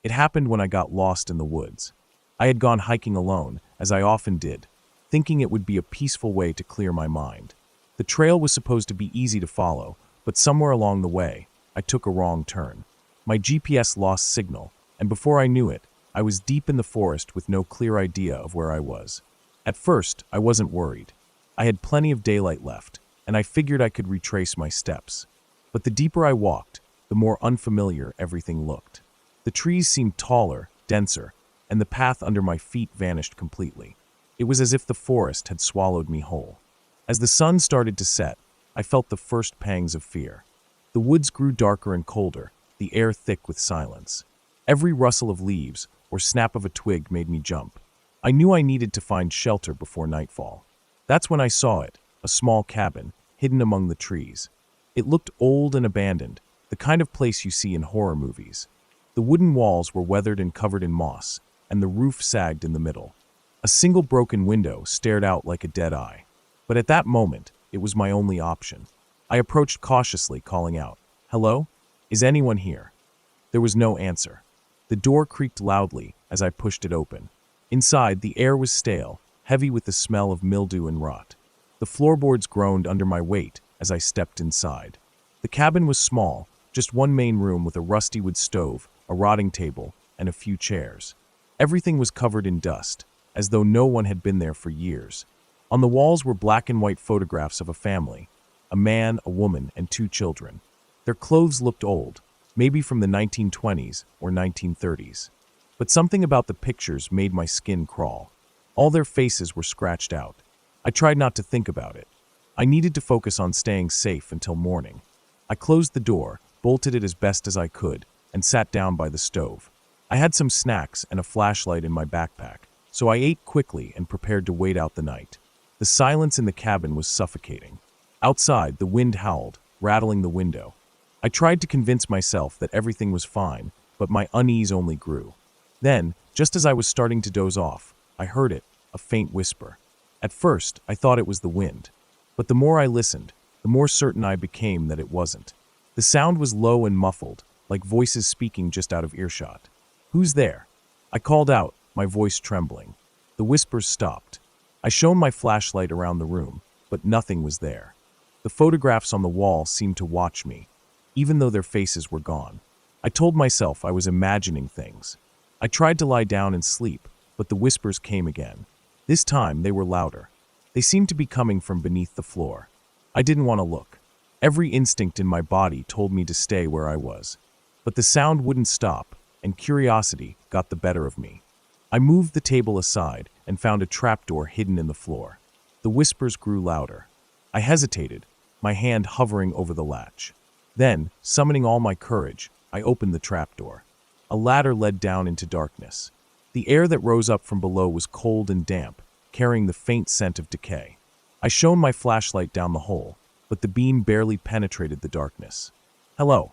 It happened when I got lost in the woods. I had gone hiking alone, as I often did, thinking it would be a peaceful way to clear my mind. The trail was supposed to be easy to follow, but somewhere along the way, I took a wrong turn. My GPS lost signal, and before I knew it, I was deep in the forest with no clear idea of where I was. At first, I wasn't worried. I had plenty of daylight left, and I figured I could retrace my steps. But the deeper I walked, the more unfamiliar everything looked. The trees seemed taller, denser, and the path under my feet vanished completely. It was as if the forest had swallowed me whole. As the sun started to set, I felt the first pangs of fear. The woods grew darker and colder, the air thick with silence. Every rustle of leaves or snap of a twig made me jump. I knew I needed to find shelter before nightfall. That's when I saw it, a small cabin, hidden among the trees. It looked old and abandoned, the kind of place you see in horror movies. The wooden walls were weathered and covered in moss, and the roof sagged in the middle. A single broken window stared out like a dead eye. But at that moment, it was my only option. I approached cautiously, calling out, "Hello? Is anyone here?" There was no answer. The door creaked loudly as I pushed it open. Inside, the air was stale, heavy with the smell of mildew and rot. The floorboards groaned under my weight as I stepped inside. The cabin was small, just one main room with a rusty wood stove, a rotting table, and a few chairs. Everything was covered in dust, as though no one had been there for years. On the walls were black and white photographs of a family, a man, a woman, and 2 children. Their clothes looked old, maybe from the 1920s or 1930s. But something about the pictures made my skin crawl. All their faces were scratched out. I tried not to think about it. I needed to focus on staying safe until morning. I closed the door, bolted it as best as I could, and sat down by the stove. I had some snacks and a flashlight in my backpack, so I ate quickly and prepared to wait out the night. The silence in the cabin was suffocating. Outside, the wind howled, rattling the window. I tried to convince myself that everything was fine, but my unease only grew. Then, just as I was starting to doze off, I heard it, a faint whisper. At first, I thought it was the wind. But the more I listened, the more certain I became that it wasn't. The sound was low and muffled, like voices speaking just out of earshot. "Who's there?" I called out, my voice trembling. The whispers stopped. I shone my flashlight around the room, but nothing was there. The photographs on the wall seemed to watch me, even though their faces were gone. I told myself I was imagining things. I tried to lie down and sleep, but the whispers came again. This time they were louder. They seemed to be coming from beneath the floor. I didn't want to look. Every instinct in my body told me to stay where I was. But the sound wouldn't stop, and curiosity got the better of me. I moved the table aside and found a trapdoor hidden in the floor. The whispers grew louder. I hesitated, my hand hovering over the latch. Then, summoning all my courage, I opened the trapdoor. A ladder led down into darkness. The air that rose up from below was cold and damp, carrying the faint scent of decay. I shone my flashlight down the hole, but the beam barely penetrated the darkness. "Hello,"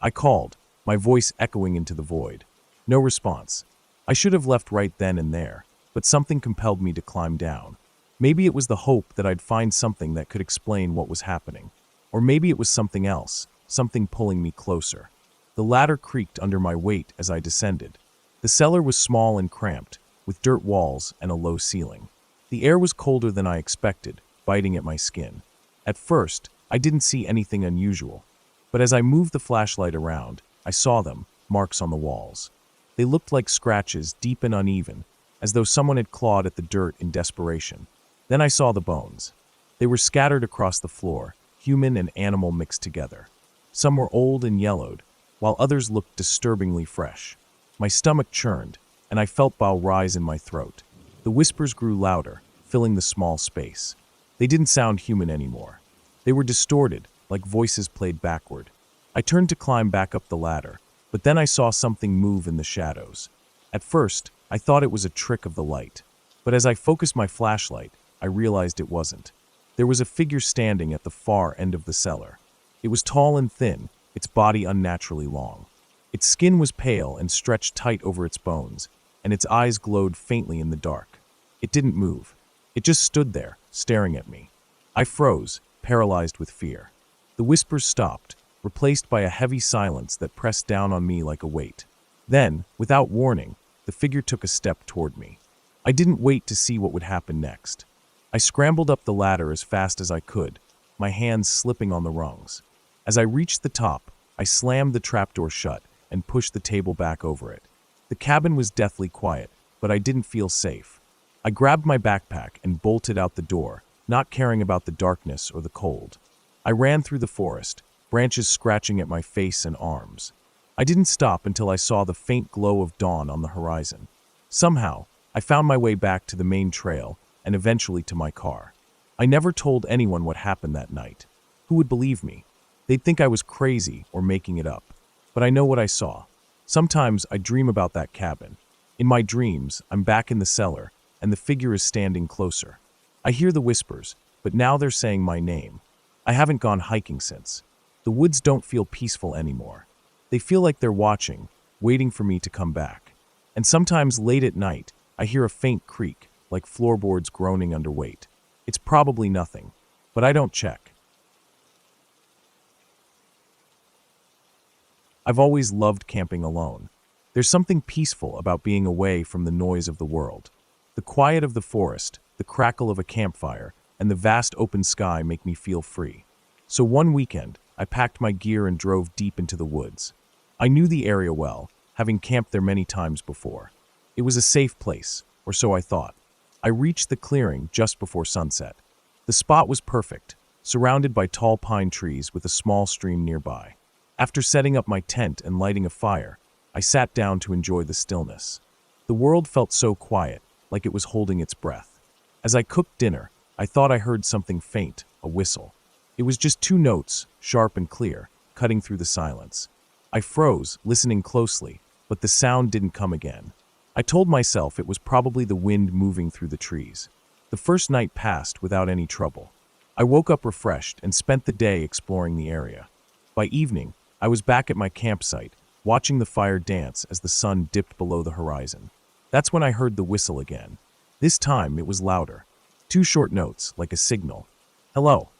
I called, my voice echoing into the void. No response. I should have left right then and there, but something compelled me to climb down. Maybe it was the hope that I'd find something that could explain what was happening. Or maybe it was something else, something pulling me closer. The ladder creaked under my weight as I descended. The cellar was small and cramped, with dirt walls and a low ceiling. The air was colder than I expected, biting at my skin. At first, I didn't see anything unusual, but as I moved the flashlight around, I saw them, marks on the walls. They looked like scratches, deep and uneven, as though someone had clawed at the dirt in desperation. Then I saw the bones. They were scattered across the floor, human and animal mixed together. Some were old and yellowed, while others looked disturbingly fresh. My stomach churned, and I felt bile rise in my throat. The whispers grew louder, filling the small space. They didn't sound human anymore. They were distorted, like voices played backward. I turned to climb back up the ladder, but then I saw something move in the shadows. At first, I thought it was a trick of the light, but as I focused my flashlight, I realized it wasn't. There was a figure standing at the far end of the cellar. It was tall and thin, its body unnaturally long. Its skin was pale and stretched tight over its bones, and its eyes glowed faintly in the dark. It didn't move. It just stood there, staring at me. I froze, paralyzed with fear. The whispers stopped, replaced by a heavy silence that pressed down on me like a weight. Then, without warning, the figure took a step toward me. I didn't wait to see what would happen next. I scrambled up the ladder as fast as I could, my hands slipping on the rungs. As I reached the top, I slammed the trapdoor shut and pushed the table back over it. The cabin was deathly quiet, but I didn't feel safe. I grabbed my backpack and bolted out the door, not caring about the darkness or the cold. I ran through the forest, branches scratching at my face and arms. I didn't stop until I saw the faint glow of dawn on the horizon. Somehow, I found my way back to the main trail and eventually to my car. I never told anyone what happened that night. Who would believe me? They'd think I was crazy or making it up. But I know what I saw. Sometimes I dream about that cabin. In my dreams, I'm back in the cellar, and the figure is standing closer. I hear the whispers, but now they're saying my name. I haven't gone hiking since. The woods don't feel peaceful anymore. They feel like they're watching, waiting for me to come back. And sometimes late at night, I hear a faint creak, like floorboards groaning under weight. It's probably nothing, but I don't check. I've always loved camping alone. There's something peaceful about being away from the noise of the world. The quiet of the forest, the crackle of a campfire, and the vast open sky make me feel free. So one weekend, I packed my gear and drove deep into the woods. I knew the area well, having camped there many times before. It was a safe place, or so I thought. I reached the clearing just before sunset. The spot was perfect, surrounded by tall pine trees with a small stream nearby. After setting up my tent and lighting a fire, I sat down to enjoy the stillness. The world felt so quiet, like it was holding its breath. As I cooked dinner, I thought I heard something faint, a whistle. It was just two notes, sharp and clear, cutting through the silence. I froze, listening closely, but the sound didn't come again. I told myself it was probably the wind moving through the trees. The first night passed without any trouble. I woke up refreshed and spent the day exploring the area. By evening, I was back at my campsite, watching the fire dance as the sun dipped below the horizon. That's when I heard the whistle again. This time it was louder. Two short notes, like a signal. "Hello."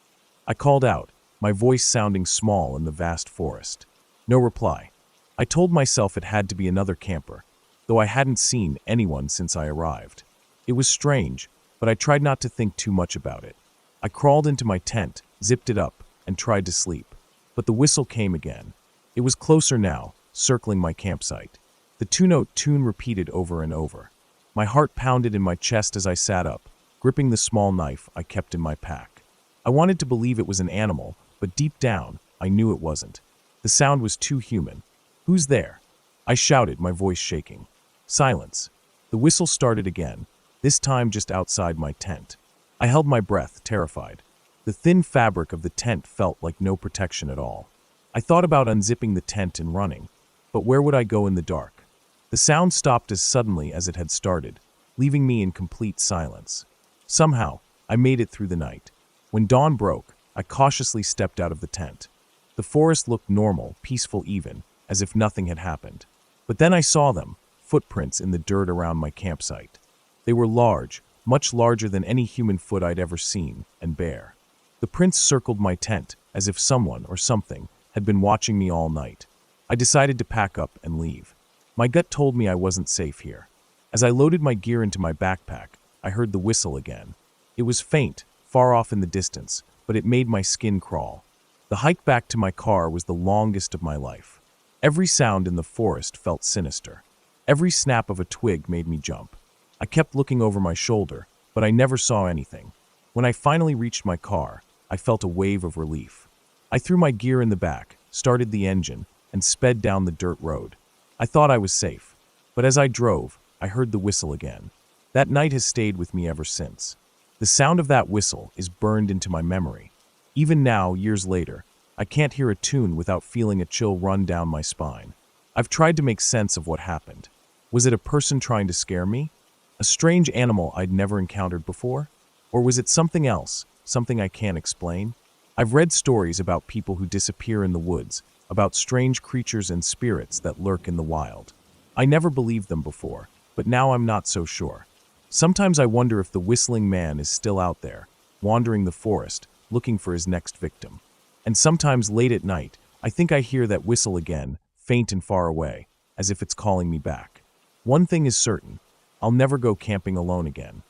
I called out, my voice sounding small in the vast forest. No reply. I told myself it had to be another camper, though I hadn't seen anyone since I arrived. It was strange, but I tried not to think too much about it. I crawled into my tent, zipped it up, and tried to sleep. But the whistle came again. It was closer now, circling my campsite. The two-note tune repeated over and over. My heart pounded in my chest as I sat up, gripping the small knife I kept in my pack. I wanted to believe it was an animal, but deep down, I knew it wasn't. The sound was too human. "Who's there?" I shouted, my voice shaking. Silence. The whistle started again, this time just outside my tent. I held my breath, terrified. The thin fabric of the tent felt like no protection at all. I thought about unzipping the tent and running, but where would I go in the dark? The sound stopped as suddenly as it had started, leaving me in complete silence. Somehow, I made it through the night. When dawn broke, I cautiously stepped out of the tent. The forest looked normal, peaceful even, as if nothing had happened. But then I saw them, footprints in the dirt around my campsite. They were large, much larger than any human foot I'd ever seen, and bare. The prints circled my tent, as if someone or something had been watching me all night. I decided to pack up and leave. My gut told me I wasn't safe here. As I loaded my gear into my backpack, I heard the whistle again. It was faint, far off in the distance, but it made my skin crawl. The hike back to my car was the longest of my life. Every sound in the forest felt sinister. Every snap of a twig made me jump. I kept looking over my shoulder, but I never saw anything. When I finally reached my car, I felt a wave of relief. I threw my gear in the back, started the engine, and sped down the dirt road. I thought I was safe, but as I drove, I heard the whistle again. That night has stayed with me ever since. The sound of that whistle is burned into my memory. Even now, years later, I can't hear a tune without feeling a chill run down my spine. I've tried to make sense of what happened. Was it a person trying to scare me? A strange animal I'd never encountered before? Or was it something else, something I can't explain? I've read stories about people who disappear in the woods, about strange creatures and spirits that lurk in the wild. I never believed them before, but now I'm not so sure. Sometimes I wonder if the whistling man is still out there, wandering the forest, looking for his next victim. And sometimes late at night, I think I hear that whistle again, faint and far away, as if it's calling me back. One thing is certain, I'll never go camping alone again.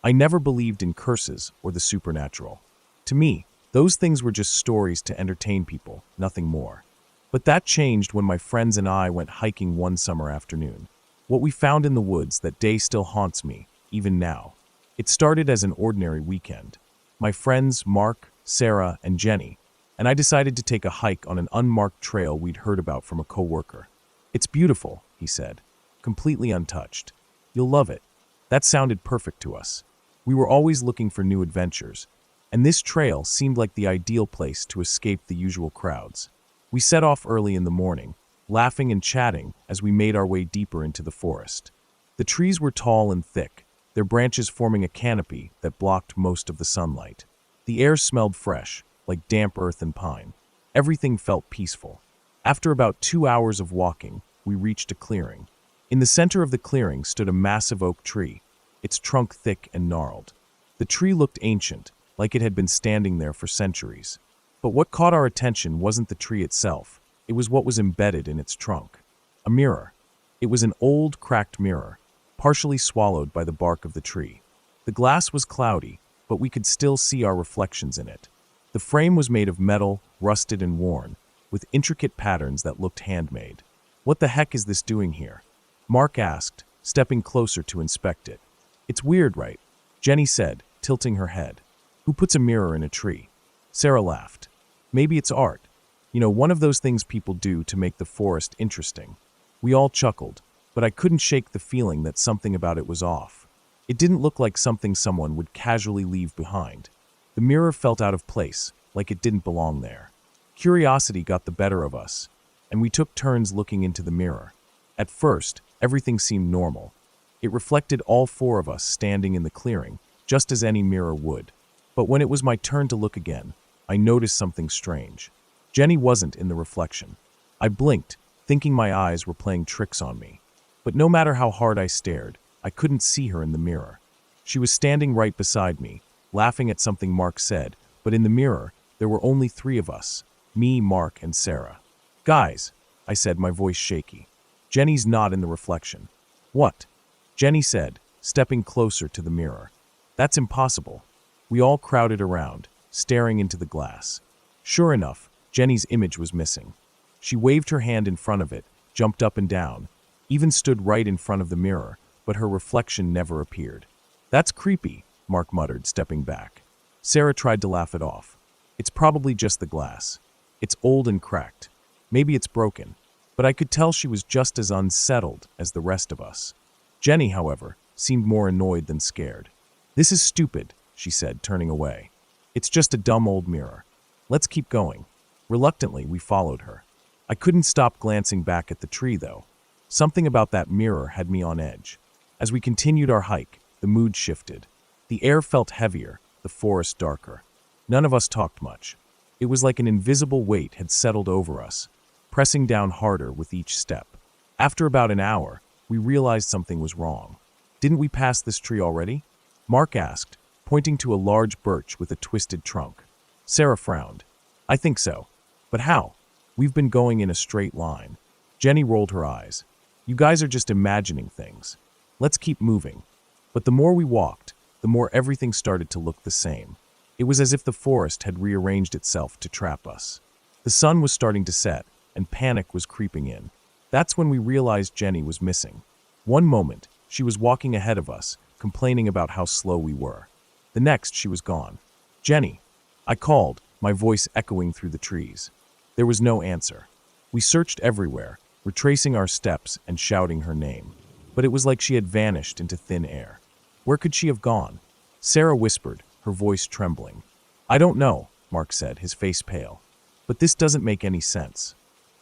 I never believed in curses or the supernatural. To me, those things were just stories to entertain people, nothing more. But that changed when my friends and I went hiking one summer afternoon. What we found in the woods that day still haunts me, even now. It started as an ordinary weekend. My friends Mark, Sarah, and Jenny, and I decided to take a hike on an unmarked trail we'd heard about from a coworker. "It's beautiful," he said, "completely untouched. You'll love it." That sounded perfect to us. We were always looking for new adventures, and this trail seemed like the ideal place to escape the usual crowds. We set off early in the morning, laughing and chatting as we made our way deeper into the forest. The trees were tall and thick, their branches forming a canopy that blocked most of the sunlight. The air smelled fresh, like damp earth and pine. Everything felt peaceful. After about 2 hours of walking, we reached a clearing. In the center of the clearing stood a massive oak tree, its trunk thick and gnarled. The tree looked ancient, like it had been standing there for centuries. But what caught our attention wasn't the tree itself, it was what was embedded in its trunk. A mirror. It was an old, cracked mirror, partially swallowed by the bark of the tree. The glass was cloudy, but we could still see our reflections in it. The frame was made of metal, rusted and worn, with intricate patterns that looked handmade. "What the heck is this doing here?" Mark asked, stepping closer to inspect it. "It's weird, right?" Jenny said, tilting her head. "Who puts a mirror in a tree?" Sarah laughed. "Maybe it's art. You know, one of those things people do to make the forest interesting." We all chuckled, but I couldn't shake the feeling that something about it was off. It didn't look like something someone would casually leave behind. The mirror felt out of place, like it didn't belong there. Curiosity got the better of us, and we took turns looking into the mirror. At first, everything seemed normal. It reflected all four of us standing in the clearing, just as any mirror would. But when it was my turn to look again, I noticed something strange. Jenny wasn't in the reflection. I blinked, thinking my eyes were playing tricks on me. But no matter how hard I stared, I couldn't see her in the mirror. She was standing right beside me, laughing at something Mark said, but in the mirror, there were only 3 of us, me, Mark, and Sarah. "Guys," I said, my voice shaky. Jenny's not in the reflection. "What?" Jenny said, stepping closer to the mirror. "That's impossible." We all crowded around, staring into the glass. Sure enough, Jenny's image was missing. She waved her hand in front of it, jumped up and down, even stood right in front of the mirror, but her reflection never appeared. "That's creepy," Mark muttered, stepping back. Sarah tried to laugh it off. "It's probably just the glass. It's old and cracked. Maybe it's broken." But I could tell she was just as unsettled as the rest of us. Jenny, however, seemed more annoyed than scared. "This is stupid," she said, turning away. "It's just a dumb old mirror. Let's keep going." Reluctantly, we followed her. I couldn't stop glancing back at the tree, though. Something about that mirror had me on edge. As we continued our hike, the mood shifted. The air felt heavier, the forest darker. None of us talked much. It was like an invisible weight had settled over us, pressing down harder with each step. After about an hour, we realized something was wrong. "Didn't we pass this tree already?" Mark asked, pointing to a large birch with a twisted trunk. Sarah frowned. "I think so. But how? We've been going in a straight line." Jenny rolled her eyes. "You guys are just imagining things. Let's keep moving." But the more we walked, the more everything started to look the same. It was as if the forest had rearranged itself to trap us. The sun was starting to set, and panic was creeping in. That's when we realized Jenny was missing. One moment, she was walking ahead of us, complaining about how slow we were. The next, she was gone. "Jenny," I called, my voice echoing through the trees. There was no answer. We searched everywhere, retracing our steps and shouting her name. But it was like she had vanished into thin air. Where could she have gone? Sarah whispered, her voice trembling. "I don't know," Mark said, his face pale. "But this doesn't make any sense."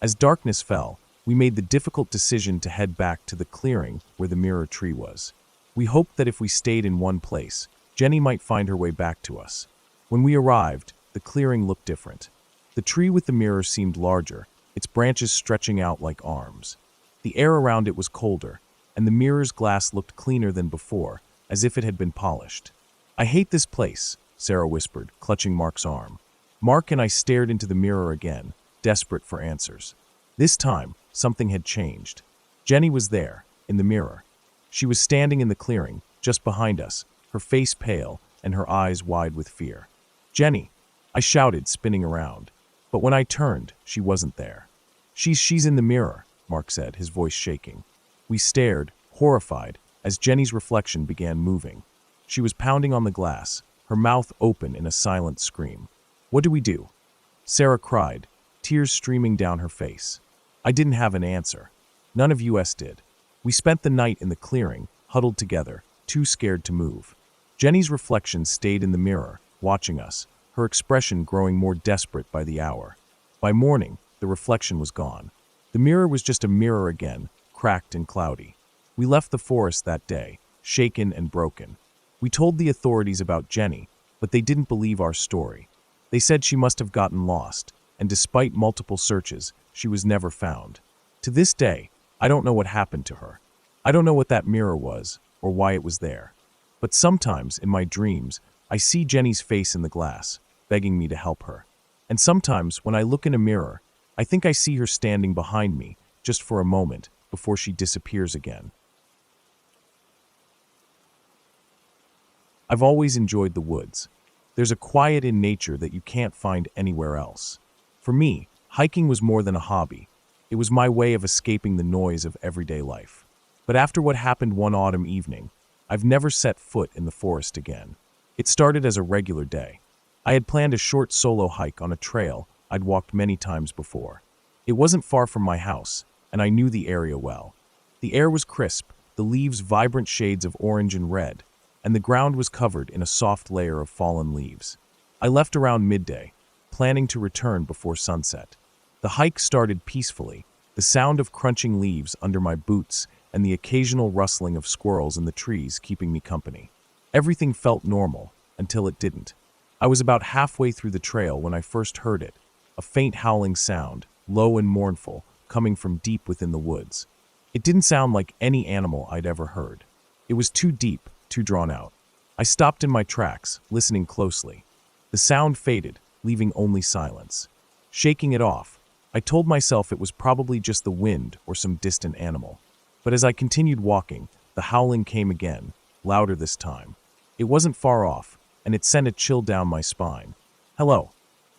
As darkness fell, we made the difficult decision to head back to the clearing where the mirror tree was. We hoped that if we stayed in one place, Jenny might find her way back to us. When we arrived, the clearing looked different. The tree with the mirror seemed larger, its branches stretching out like arms. The air around it was colder, and the mirror's glass looked cleaner than before, as if it had been polished. "I hate this place," Sarah whispered, clutching Mark's arm. Mark and I stared into the mirror again, desperate for answers. This time, something had changed. Jenny was there, in the mirror. She was standing in the clearing, just behind us, her face pale and her eyes wide with fear. "Jenny!" I shouted, spinning around. But when I turned, she wasn't there. She's in the mirror," Mark said, his voice shaking. We stared, horrified, as Jenny's reflection began moving. She was pounding on the glass, her mouth open in a silent scream. "What do we do?" Sarah cried, tears streaming down her face. I didn't have an answer. None of us did. We spent the night in the clearing, huddled together, too scared to move. Jenny's reflection stayed in the mirror, watching us, her expression growing more desperate by the hour. By morning, the reflection was gone. The mirror was just a mirror again, cracked and cloudy. We left the forest that day, shaken and broken. We told the authorities about Jenny, but they didn't believe our story. They said she must have gotten lost, and despite multiple searches, she was never found. To this day, I don't know what happened to her. I don't know what that mirror was, or why it was there. But sometimes, in my dreams, I see Jenny's face in the glass, begging me to help her. And sometimes, when I look in a mirror, I think I see her standing behind me, just for a moment, before she disappears again. I've always enjoyed the woods. There's a quiet in nature that you can't find anywhere else. For me, hiking was more than a hobby. It was my way of escaping the noise of everyday life. But after what happened one autumn evening, I've never set foot in the forest again. It started as a regular day. I had planned a short solo hike on a trail I'd walked many times before. It wasn't far from my house, and I knew the area well. The air was crisp, the leaves vibrant shades of orange and red, and the ground was covered in a soft layer of fallen leaves. I left around midday, planning to return before sunset. The hike started peacefully, the sound of crunching leaves under my boots and the occasional rustling of squirrels in the trees keeping me company. Everything felt normal, until it didn't. I was about halfway through the trail when I first heard it, a faint howling sound, low and mournful, coming from deep within the woods. It didn't sound like any animal I'd ever heard. It was too deep, too drawn out. I stopped in my tracks, listening closely. The sound faded, leaving only silence. Shaking it off, I told myself it was probably just the wind or some distant animal. But as I continued walking, the howling came again, louder this time. It wasn't far off, and it sent a chill down my spine. "Hello,"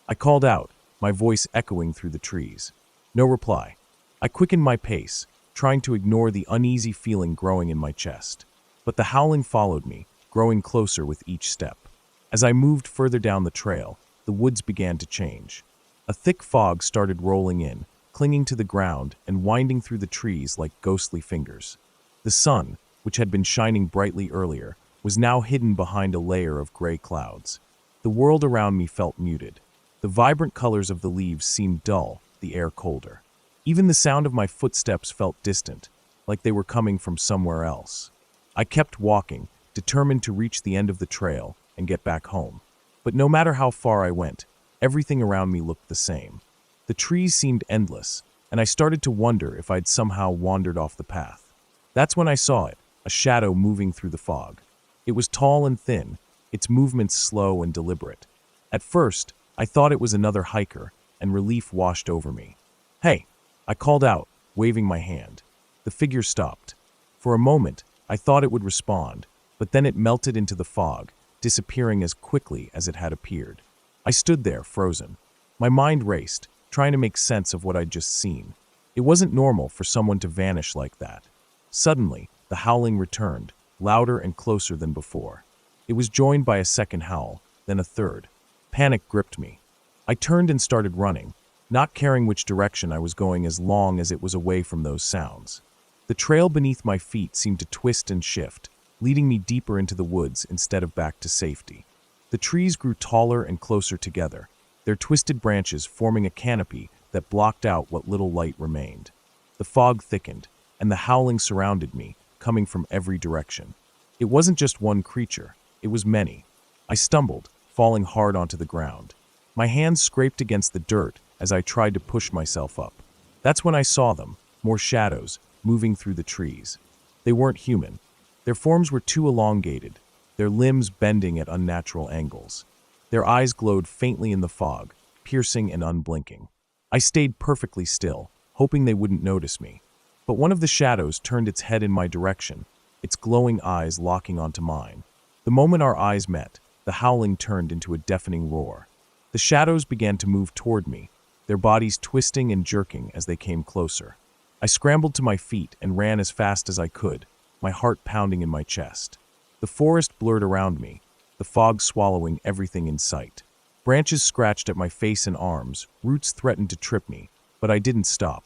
I called out, my voice echoing through the trees. No reply. I quickened my pace, trying to ignore the uneasy feeling growing in my chest. But the howling followed me, growing closer with each step. As I moved further down the trail, the woods began to change. A thick fog started rolling in, clinging to the ground and winding through the trees like ghostly fingers. The sun, which had been shining brightly earlier, was now hidden behind a layer of gray clouds. The world around me felt muted. The vibrant colors of the leaves seemed dull, the air colder. Even the sound of my footsteps felt distant, like they were coming from somewhere else. I kept walking, determined to reach the end of the trail and get back home. But no matter how far I went, everything around me looked the same. The trees seemed endless, and I started to wonder if I'd somehow wandered off the path. That's when I saw it, a shadow moving through the fog. It was tall and thin, its movements slow and deliberate. At first, I thought it was another hiker, and relief washed over me. "Hey," I called out, waving my hand. The figure stopped. For a moment, I thought it would respond, but then it melted into the fog, disappearing as quickly as it had appeared. I stood there, frozen. My mind raced, trying to make sense of what I'd just seen. It wasn't normal for someone to vanish like that. Suddenly, the howling returned, louder and closer than before. It was joined by a second howl, then a third. Panic gripped me. I turned and started running, not caring which direction I was going as long as it was away from those sounds. The trail beneath my feet seemed to twist and shift, leading me deeper into the woods instead of back to safety. The trees grew taller and closer together, their twisted branches forming a canopy that blocked out what little light remained. The fog thickened, and the howling surrounded me, coming from every direction. It wasn't just one creature, it was many. I stumbled, falling hard onto the ground. My hands scraped against the dirt as I tried to push myself up. That's when I saw them, more shadows, moving through the trees. They weren't human. Their forms were too elongated, their limbs bending at unnatural angles. Their eyes glowed faintly in the fog, piercing and unblinking. I stayed perfectly still, hoping they wouldn't notice me. But one of the shadows turned its head in my direction, its glowing eyes locking onto mine. The moment our eyes met, the howling turned into a deafening roar. The shadows began to move toward me, their bodies twisting and jerking as they came closer. I scrambled to my feet and ran as fast as I could, my heart pounding in my chest. The forest blurred around me, the fog swallowing everything in sight. Branches scratched at my face and arms, roots threatened to trip me, but I didn't stop.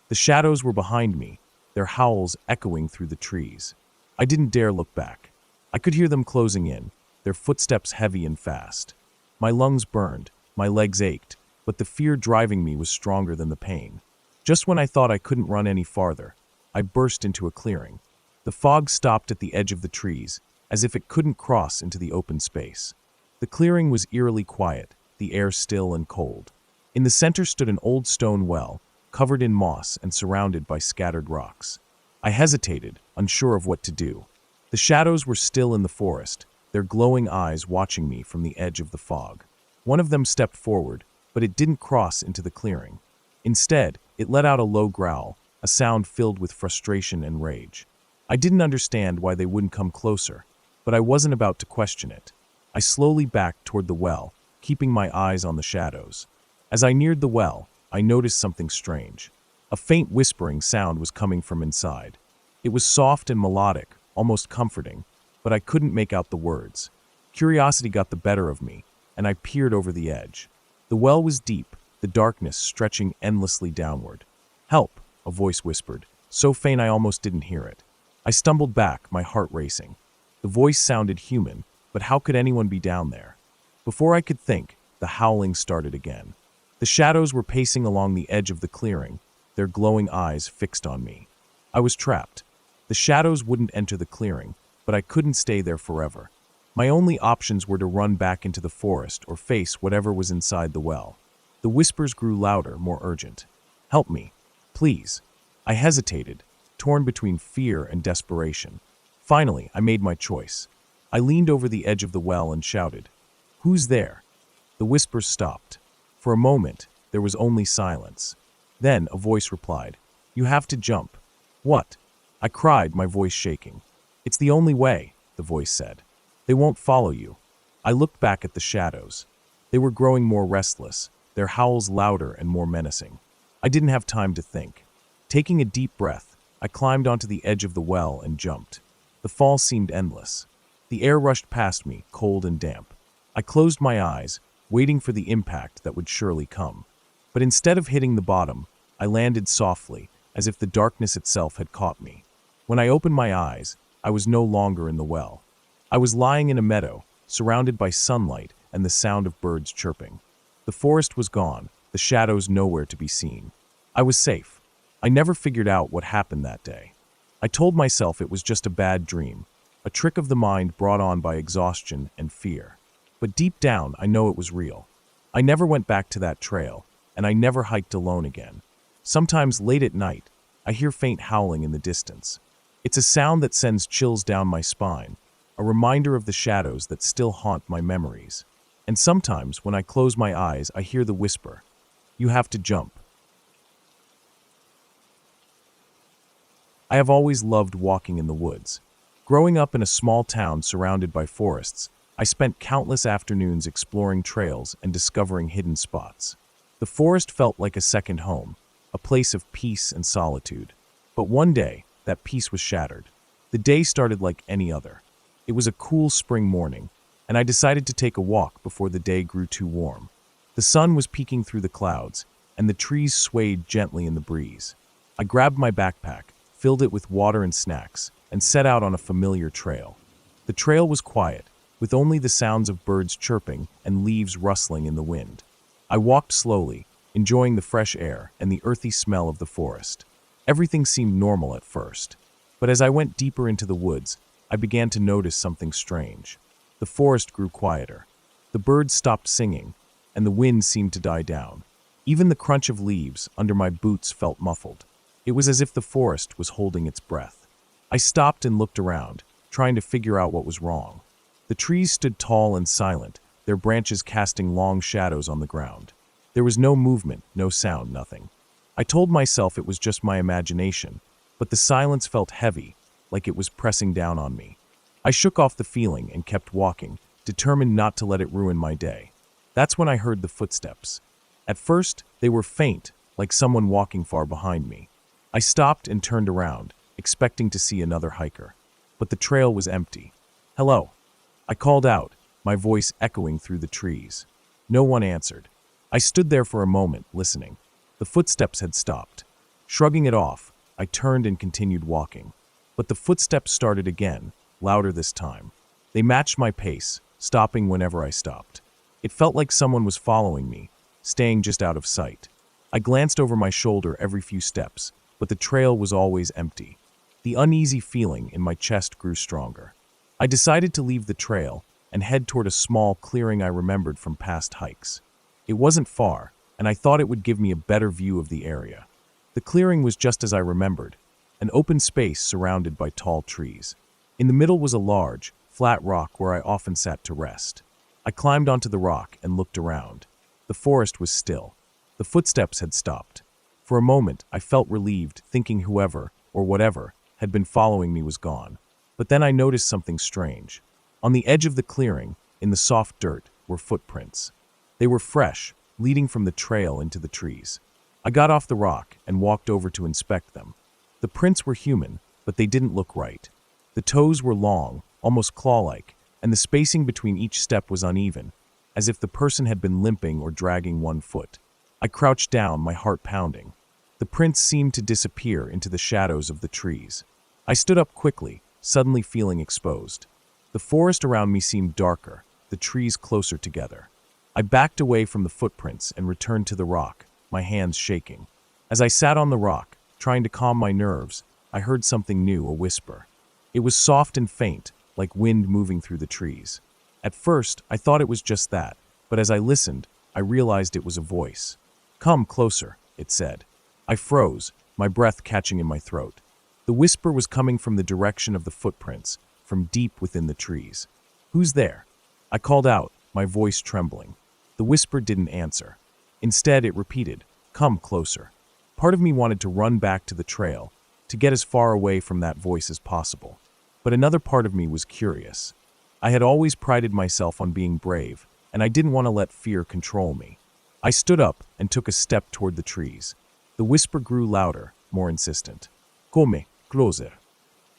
The shadows were behind me, their howls echoing through the trees. I didn't dare look back. I could hear them closing in, their footsteps heavy and fast. My lungs burned, my legs ached, but the fear driving me was stronger than the pain. Just when I thought I couldn't run any farther, I burst into a clearing. The fog stopped at the edge of the trees, as if it couldn't cross into the open space. The clearing was eerily quiet, the air still and cold. In the center stood an old stone well, covered in moss and surrounded by scattered rocks. I hesitated, unsure of what to do. The shadows were still in the forest, their glowing eyes watching me from the edge of the fog. One of them stepped forward, but it didn't cross into the clearing. Instead, it let out a low growl, a sound filled with frustration and rage. I didn't understand why they wouldn't come closer, but I wasn't about to question it. I slowly backed toward the well, keeping my eyes on the shadows. As I neared the well, I noticed something strange. A faint whispering sound was coming from inside. It was soft and melodic, almost comforting, but I couldn't make out the words. Curiosity got the better of me, and I peered over the edge. The well was deep, the darkness stretching endlessly downward. "Help," a voice whispered, so faint I almost didn't hear it. I stumbled back, my heart racing. The voice sounded human, but how could anyone be down there? Before I could think, the howling started again. The shadows were pacing along the edge of the clearing, their glowing eyes fixed on me. I was trapped. The shadows wouldn't enter the clearing, but I couldn't stay there forever. My only options were to run back into the forest or face whatever was inside the well. The whispers grew louder, more urgent. "Help me, please." I hesitated, torn between fear and desperation. Finally, I made my choice. I leaned over the edge of the well and shouted, "Who's there?" The whispers stopped. For a moment, there was only silence. Then a voice replied, "You have to jump." "What?" I cried, my voice shaking. "It's the only way," the voice said. "They won't follow you." I looked back at the shadows. They were growing more restless, their howls louder and more menacing. I didn't have time to think. Taking a deep breath, I climbed onto the edge of the well and jumped. The fall seemed endless. The air rushed past me, cold and damp. I closed my eyes, waiting for the impact that would surely come. But instead of hitting the bottom, I landed softly, as if the darkness itself had caught me. When I opened my eyes, I was no longer in the well. I was lying in a meadow, surrounded by sunlight and the sound of birds chirping. The forest was gone, the shadows nowhere to be seen. I was safe. I never figured out what happened that day. I told myself it was just a bad dream, a trick of the mind brought on by exhaustion and fear. But deep down, I know it was real. I never went back to that trail, and I never hiked alone again. Sometimes late at night, I hear faint howling in the distance. It's a sound that sends chills down my spine, a reminder of the shadows that still haunt my memories. And sometimes, when I close my eyes, I hear the whisper, "You have to jump." I have always loved walking in the woods. Growing up in a small town surrounded by forests, I spent countless afternoons exploring trails and discovering hidden spots. The forest felt like a second home, a place of peace and solitude. But one day, that peace was shattered. The day started like any other. It was a cool spring morning, and I decided to take a walk before the day grew too warm. The sun was peeking through the clouds, and the trees swayed gently in the breeze. I grabbed my backpack, filled it with water and snacks, and set out on a familiar trail. The trail was quiet, with only the sounds of birds chirping and leaves rustling in the wind. I walked slowly, enjoying the fresh air and the earthy smell of the forest. Everything seemed normal at first, but as I went deeper into the woods, I began to notice something strange. The forest grew quieter. The birds stopped singing, and the wind seemed to die down. Even the crunch of leaves under my boots felt muffled. It was as if the forest was holding its breath. I stopped and looked around, trying to figure out what was wrong. The trees stood tall and silent, their branches casting long shadows on the ground. There was no movement, no sound, nothing. I told myself it was just my imagination, but the silence felt heavy, like it was pressing down on me. I shook off the feeling and kept walking, determined not to let it ruin my day. That's when I heard the footsteps. At first, they were faint, like someone walking far behind me. I stopped and turned around, expecting to see another hiker. But the trail was empty. "Hello," I called out, my voice echoing through the trees. No one answered. I stood there for a moment, listening. The footsteps had stopped. Shrugging it off, I turned and continued walking. But the footsteps started again, louder this time. They matched my pace, stopping whenever I stopped. It felt like someone was following me, staying just out of sight. I glanced over my shoulder every few steps, but the trail was always empty. The uneasy feeling in my chest grew stronger. I decided to leave the trail and head toward a small clearing I remembered from past hikes. It wasn't far, and I thought it would give me a better view of the area. The clearing was just as I remembered, an open space surrounded by tall trees. In the middle was a large, flat rock where I often sat to rest. I climbed onto the rock and looked around. The forest was still. The footsteps had stopped. For a moment, I felt relieved, thinking whoever, or whatever, had been following me was gone. But then I noticed something strange. On the edge of the clearing, in the soft dirt, were footprints. They were fresh, leading from the trail into the trees. I got off the rock and walked over to inspect them. The prints were human, but they didn't look right. The toes were long, almost claw-like, and the spacing between each step was uneven, as if the person had been limping or dragging one foot. I crouched down, my heart pounding. The prints seemed to disappear into the shadows of the trees. I stood up quickly, suddenly feeling exposed. The forest around me seemed darker, the trees closer together. I backed away from the footprints and returned to the rock, my hands shaking. As I sat on the rock, trying to calm my nerves, I heard something new, a whisper. It was soft and faint, like wind moving through the trees. At first, I thought it was just that, but as I listened, I realized it was a voice. "Come closer," it said. I froze, my breath catching in my throat. The whisper was coming from the direction of the footprints, from deep within the trees. "Who's there?" I called out, my voice trembling. The whisper didn't answer. Instead, it repeated, "Come closer." Part of me wanted to run back to the trail, to get as far away from that voice as possible. But another part of me was curious. I had always prided myself on being brave, and I didn't want to let fear control me. I stood up and took a step toward the trees. The whisper grew louder, more insistent. "Come closer."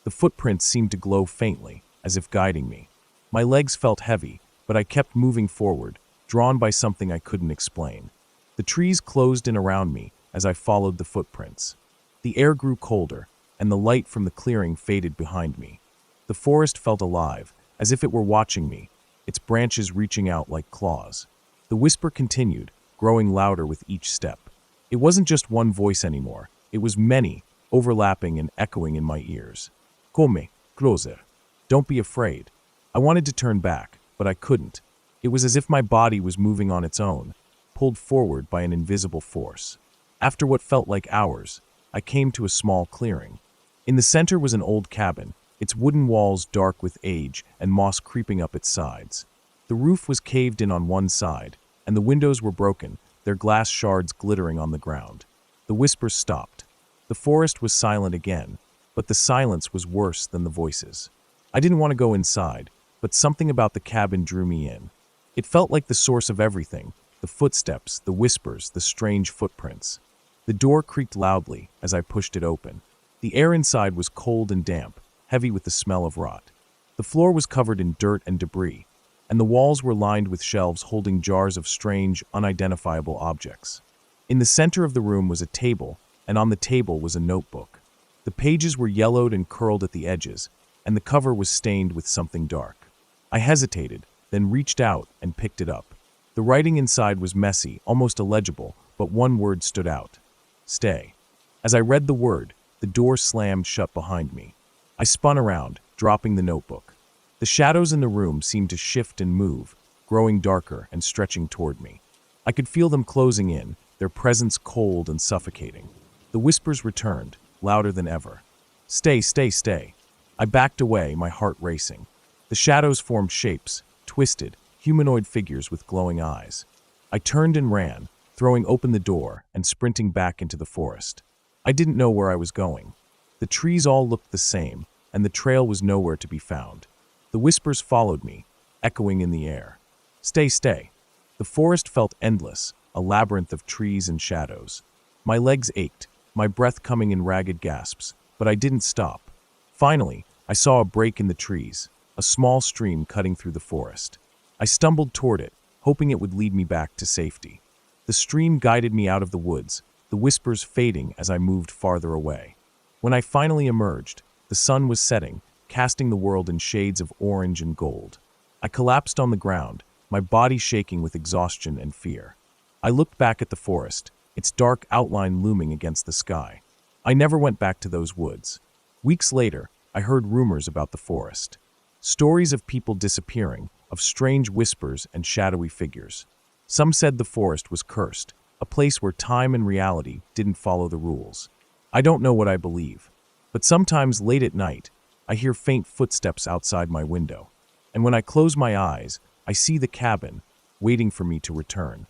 The footprints seemed to glow faintly, as if guiding me. My legs felt heavy, but I kept moving forward, drawn by something I couldn't explain. The trees closed in around me as I followed the footprints. The air grew colder, and the light from the clearing faded behind me. The forest felt alive, as if it were watching me, its branches reaching out like claws. The whisper continued, growing louder with each step. It wasn't just one voice anymore, it was many, overlapping and echoing in my ears. "Come closer." Don't be afraid. I wanted to turn back, but I couldn't. It was as if my body was moving on its own, pulled forward by an invisible force. After what felt like hours, I came to a small clearing. In the center was an old cabin, its wooden walls dark with age and moss creeping up its sides. The roof was caved in on one side, and the windows were broken, their glass shards glittering on the ground. The whispers stopped. The forest was silent again, but the silence was worse than the voices. I didn't want to go inside, but something about the cabin drew me in. It felt like the source of everything, the footsteps, the whispers, the strange footprints. The door creaked loudly as I pushed it open. The air inside was cold and damp, heavy with the smell of rot. The floor was covered in dirt and debris, and the walls were lined with shelves holding jars of strange, unidentifiable objects. In the center of the room was a table, and on the table was a notebook. The pages were yellowed and curled at the edges, and the cover was stained with something dark. I hesitated, then reached out and picked it up. The writing inside was messy, almost illegible, but one word stood out. "Stay." As I read the word, the door slammed shut behind me. I spun around, dropping the notebook. The shadows in the room seemed to shift and move, growing darker and stretching toward me. I could feel them closing in, their presence cold and suffocating. The whispers returned, louder than ever. "Stay, stay, stay." I backed away, my heart racing. The shadows formed shapes, twisted, humanoid figures with glowing eyes. I turned and ran, throwing open the door and sprinting back into the forest. I didn't know where I was going. The trees all looked the same, and the trail was nowhere to be found. The whispers followed me, echoing in the air. Stay, stay. The forest felt endless, a labyrinth of trees and shadows. My legs ached, my breath coming in ragged gasps, but I didn't stop. Finally, I saw a break in the trees, a small stream cutting through the forest. I stumbled toward it, hoping it would lead me back to safety. The stream guided me out of the woods, the whispers fading as I moved farther away. When I finally emerged, the sun was setting, casting the world in shades of orange and gold. I collapsed on the ground, my body shaking with exhaustion and fear. I looked back at the forest, its dark outline looming against the sky. I never went back to those woods. Weeks later, I heard rumors about the forest. Stories of people disappearing, of strange whispers and shadowy figures. Some said the forest was cursed, a place where time and reality didn't follow the rules. I don't know what I believe, but sometimes late at night, I hear faint footsteps outside my window. And when I close my eyes, I see the cabin, waiting for me to return.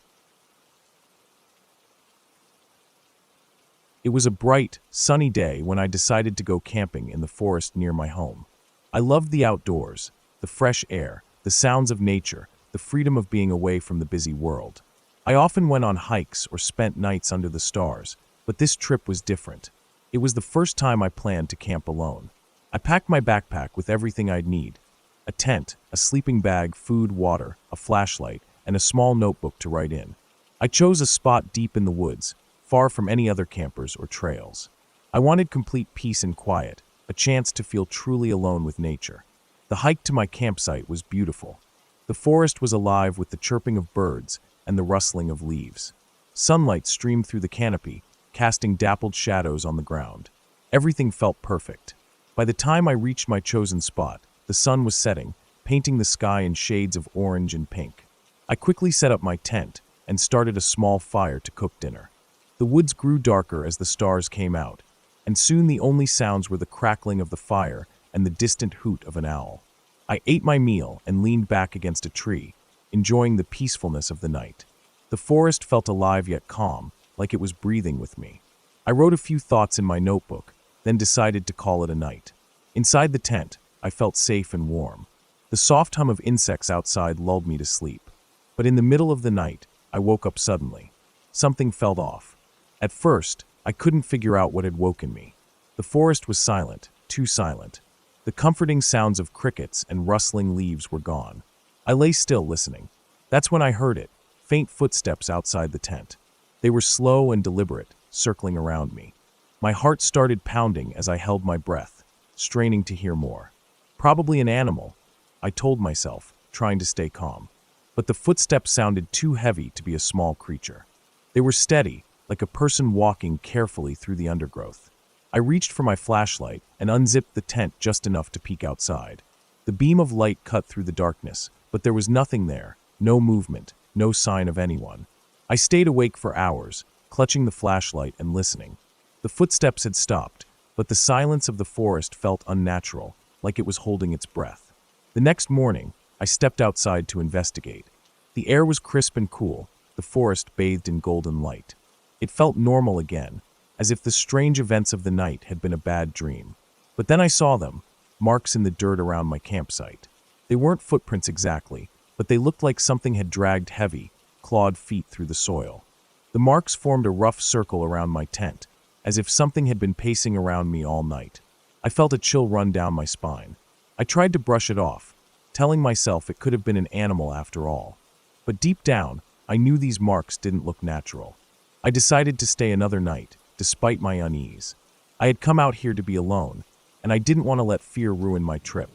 It was a bright, sunny day when I decided to go camping in the forest near my home. I loved the outdoors, the fresh air, the sounds of nature, the freedom of being away from the busy world. I often went on hikes or spent nights under the stars, but this trip was different. It was the first time I planned to camp alone. I packed my backpack with everything I'd need: a tent, a sleeping bag, food, water, a flashlight, and a small notebook to write in. I chose a spot deep in the woods, far from any other campers or trails. I wanted complete peace and quiet, a chance to feel truly alone with nature. The hike to my campsite was beautiful. The forest was alive with the chirping of birds and the rustling of leaves. Sunlight streamed through the canopy, casting dappled shadows on the ground. Everything felt perfect. By the time I reached my chosen spot, the sun was setting, painting the sky in shades of orange and pink. I quickly set up my tent and started a small fire to cook dinner. The woods grew darker as the stars came out, and soon the only sounds were the crackling of the fire and the distant hoot of an owl. I ate my meal and leaned back against a tree, enjoying the peacefulness of the night. The forest felt alive yet calm, like it was breathing with me. I wrote a few thoughts in my notebook, then decided to call it a night. Inside the tent, I felt safe and warm. The soft hum of insects outside lulled me to sleep. But in the middle of the night, I woke up suddenly. Something felt off. At first, I couldn't figure out what had woken me. The forest was silent, too silent. The comforting sounds of crickets and rustling leaves were gone. I lay still, listening. That's when I heard it, faint footsteps outside the tent. They were slow and deliberate, circling around me. My heart started pounding as I held my breath, straining to hear more. Probably an animal, I told myself, trying to stay calm. But the footsteps sounded too heavy to be a small creature. They were steady, like a person walking carefully through the undergrowth. I reached for my flashlight and unzipped the tent just enough to peek outside. The beam of light cut through the darkness, but there was nothing there, no movement, no sign of anyone. I stayed awake for hours, clutching the flashlight and listening. The footsteps had stopped, but the silence of the forest felt unnatural, like it was holding its breath. The next morning, I stepped outside to investigate. The air was crisp and cool, the forest bathed in golden light. It felt normal again, as if the strange events of the night had been a bad dream. But then I saw them, marks in the dirt around my campsite. They weren't footprints exactly, but they looked like something had dragged heavy, clawed feet through the soil. The marks formed a rough circle around my tent, as if something had been pacing around me all night. I felt a chill run down my spine. I tried to brush it off, telling myself it could have been an animal after all. But deep down, I knew these marks didn't look natural. I decided to stay another night, despite my unease. I had come out here to be alone, and I didn't want to let fear ruin my trip.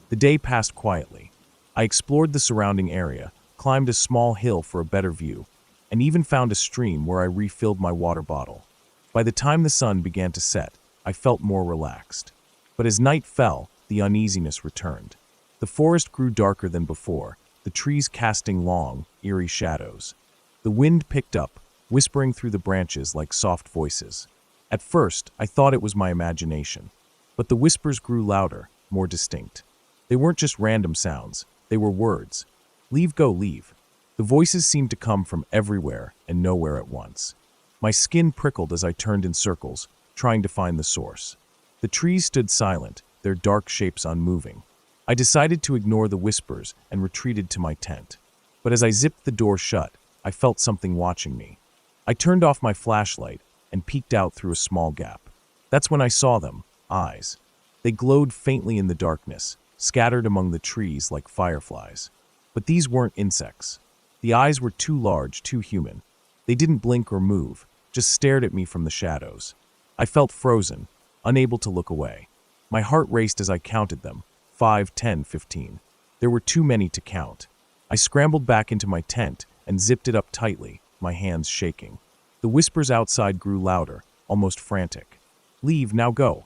The day passed quietly. I explored the surrounding area, climbed a small hill for a better view, and even found a stream where I refilled my water bottle. By the time the sun began to set, I felt more relaxed. But as night fell, the uneasiness returned. The forest grew darker than before, the trees casting long, eerie shadows. The wind picked up, whispering through the branches like soft voices. At first, I thought it was my imagination. But the whispers grew louder, more distinct. They weren't just random sounds, they were words. Leave, go, leave. The voices seemed to come from everywhere and nowhere at once. My skin prickled as I turned in circles, trying to find the source. The trees stood silent, their dark shapes unmoving. I decided to ignore the whispers and retreated to my tent. But as I zipped the door shut, I felt something watching me. I turned off my flashlight and peeked out through a small gap. That's when I saw them, eyes. They glowed faintly in the darkness, scattered among the trees like fireflies. But these weren't insects. The eyes were too large, too human. They didn't blink or move, just stared at me from the shadows. I felt frozen, unable to look away. My heart raced as I counted them, 5, 10, 15. There were too many to count. I scrambled back into my tent and zipped it up tightly, my hands shaking. The whispers outside grew louder, almost frantic. Leave, now go.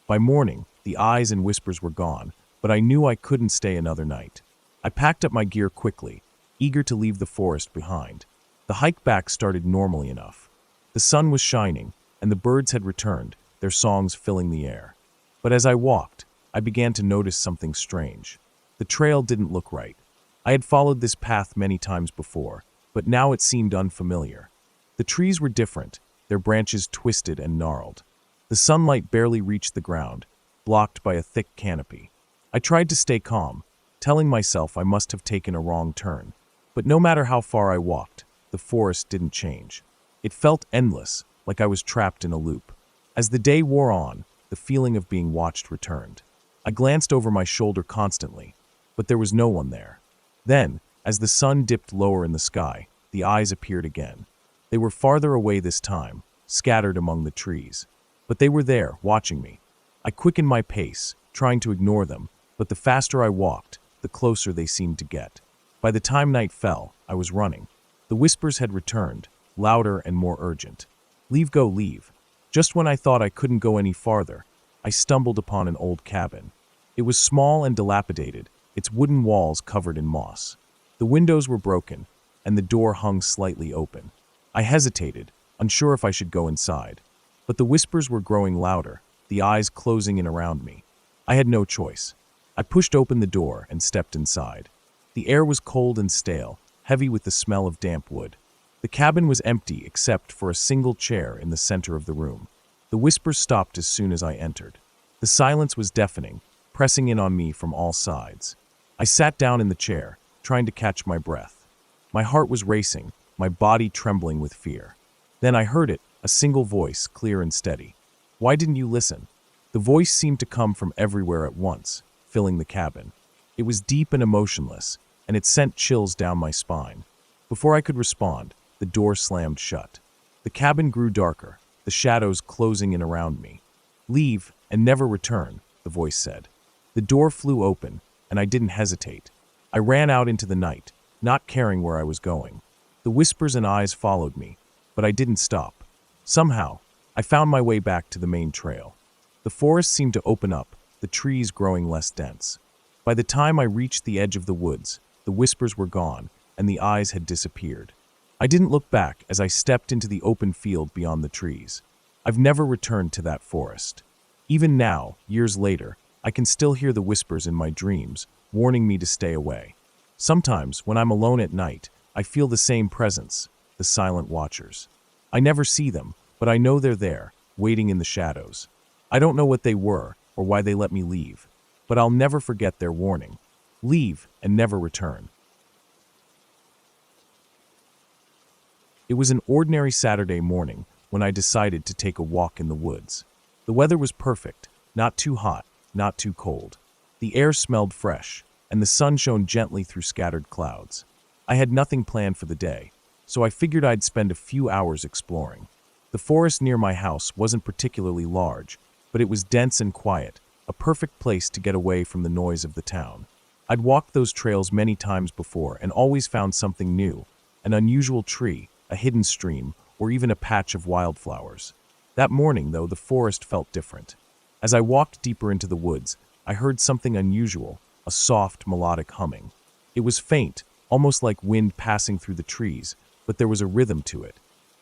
By morning, the eyes and whispers were gone, but I knew I couldn't stay another night. I packed up my gear quickly, eager to leave the forest behind. The hike back started normally enough. The sun was shining, and the birds had returned, their songs filling the air. But as I walked, I began to notice something strange. The trail didn't look right. I had followed this path many times before, but now it seemed unfamiliar. The trees were different, their branches twisted and gnarled. The sunlight barely reached the ground, blocked by a thick canopy. I tried to stay calm, telling myself I must have taken a wrong turn. But no matter how far I walked, the forest didn't change. It felt endless, like I was trapped in a loop. As the day wore on, the feeling of being watched returned. I glanced over my shoulder constantly, but there was no one there. Then, as the sun dipped lower in the sky, the eyes appeared again. They were farther away this time, scattered among the trees. But they were there, watching me. I quickened my pace, trying to ignore them, but the faster I walked, the closer they seemed to get. By the time night fell, I was running. The whispers had returned, louder and more urgent. Leave, go, leave. Just when I thought I couldn't go any farther, I stumbled upon an old cabin. It was small and dilapidated, its wooden walls covered in moss. The windows were broken, and the door hung slightly open. I hesitated, unsure if I should go inside. But the whispers were growing louder, the eyes closing in around me. I had no choice. I pushed open the door and stepped inside. The air was cold and stale, heavy with the smell of damp wood. The cabin was empty except for a single chair in the center of the room. The whispers stopped as soon as I entered. The silence was deafening, pressing in on me from all sides. I sat down in the chair, trying to catch my breath. My heart was racing, my body trembling with fear. Then I heard it, a single voice, clear and steady. Why didn't you listen? The voice seemed to come from everywhere at once, filling the cabin. It was deep and emotionless, and it sent chills down my spine. Before I could respond, the door slammed shut. The cabin grew darker, the shadows closing in around me. Leave and never return, the voice said. The door flew open, and I didn't hesitate. I ran out into the night, not caring where I was going. The whispers and eyes followed me, but I didn't stop. Somehow, I found my way back to the main trail. The forest seemed to open up, the trees growing less dense. By the time I reached the edge of the woods, the whispers were gone, and the eyes had disappeared. I didn't look back as I stepped into the open field beyond the trees. I've never returned to that forest. Even now, years later, I can still hear the whispers in my dreams, warning me to stay away. Sometimes, when I'm alone at night, I feel the same presence, the silent watchers. I never see them, but I know they're there, waiting in the shadows. I don't know what they were or why they let me leave, but I'll never forget their warning. Leave and never return. It was an ordinary Saturday morning when I decided to take a walk in the woods. The weather was perfect, not too hot, not too cold. The air smelled fresh, and the sun shone gently through scattered clouds. I had nothing planned for the day, so I figured I'd spend a few hours exploring. The forest near my house wasn't particularly large, but it was dense and quiet, a perfect place to get away from the noise of the town. I'd walked those trails many times before and always found something new, an unusual tree, a hidden stream, or even a patch of wildflowers. That morning, though, the forest felt different. As I walked deeper into the woods, I heard something unusual, a soft, melodic humming. It was faint, almost like wind passing through the trees, but there was a rhythm to it.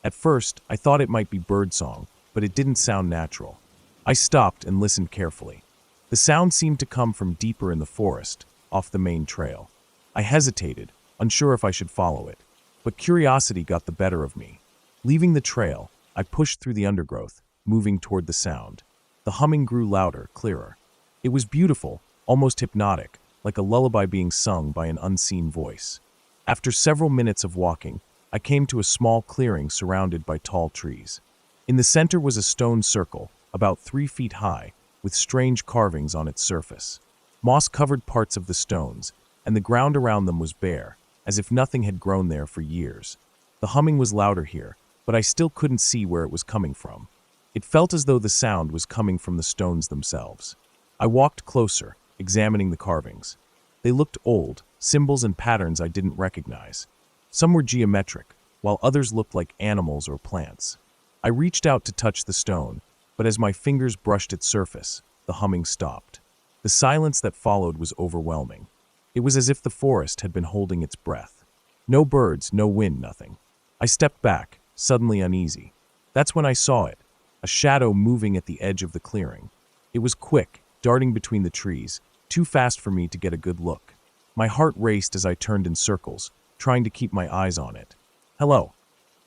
At first, I thought it might be birdsong, but it didn't sound natural. I stopped and listened carefully. The sound seemed to come from deeper in the forest, off the main trail. I hesitated, unsure if I should follow it. But curiosity got the better of me. Leaving the trail, I pushed through the undergrowth, moving toward the sound. The humming grew louder, clearer. It was beautiful, almost hypnotic, like a lullaby being sung by an unseen voice. After several minutes of walking, I came to a small clearing surrounded by tall trees. In the center was a stone circle, about 3 feet high, with strange carvings on its surface. Moss covered parts of the stones, and the ground around them was bare, as if nothing had grown there for years. The humming was louder here, but I still couldn't see where it was coming from. It felt as though the sound was coming from the stones themselves. I walked closer, examining the carvings. They looked old, symbols and patterns I didn't recognize. Some were geometric, while others looked like animals or plants. I reached out to touch the stone, but as my fingers brushed its surface, the humming stopped. The silence that followed was overwhelming. It was as if the forest had been holding its breath. No birds, no wind, nothing. I stepped back, suddenly uneasy. That's when I saw it, a shadow moving at the edge of the clearing. It was quick, darting between the trees, too fast for me to get a good look. My heart raced as I turned in circles, trying to keep my eyes on it. "Hello,"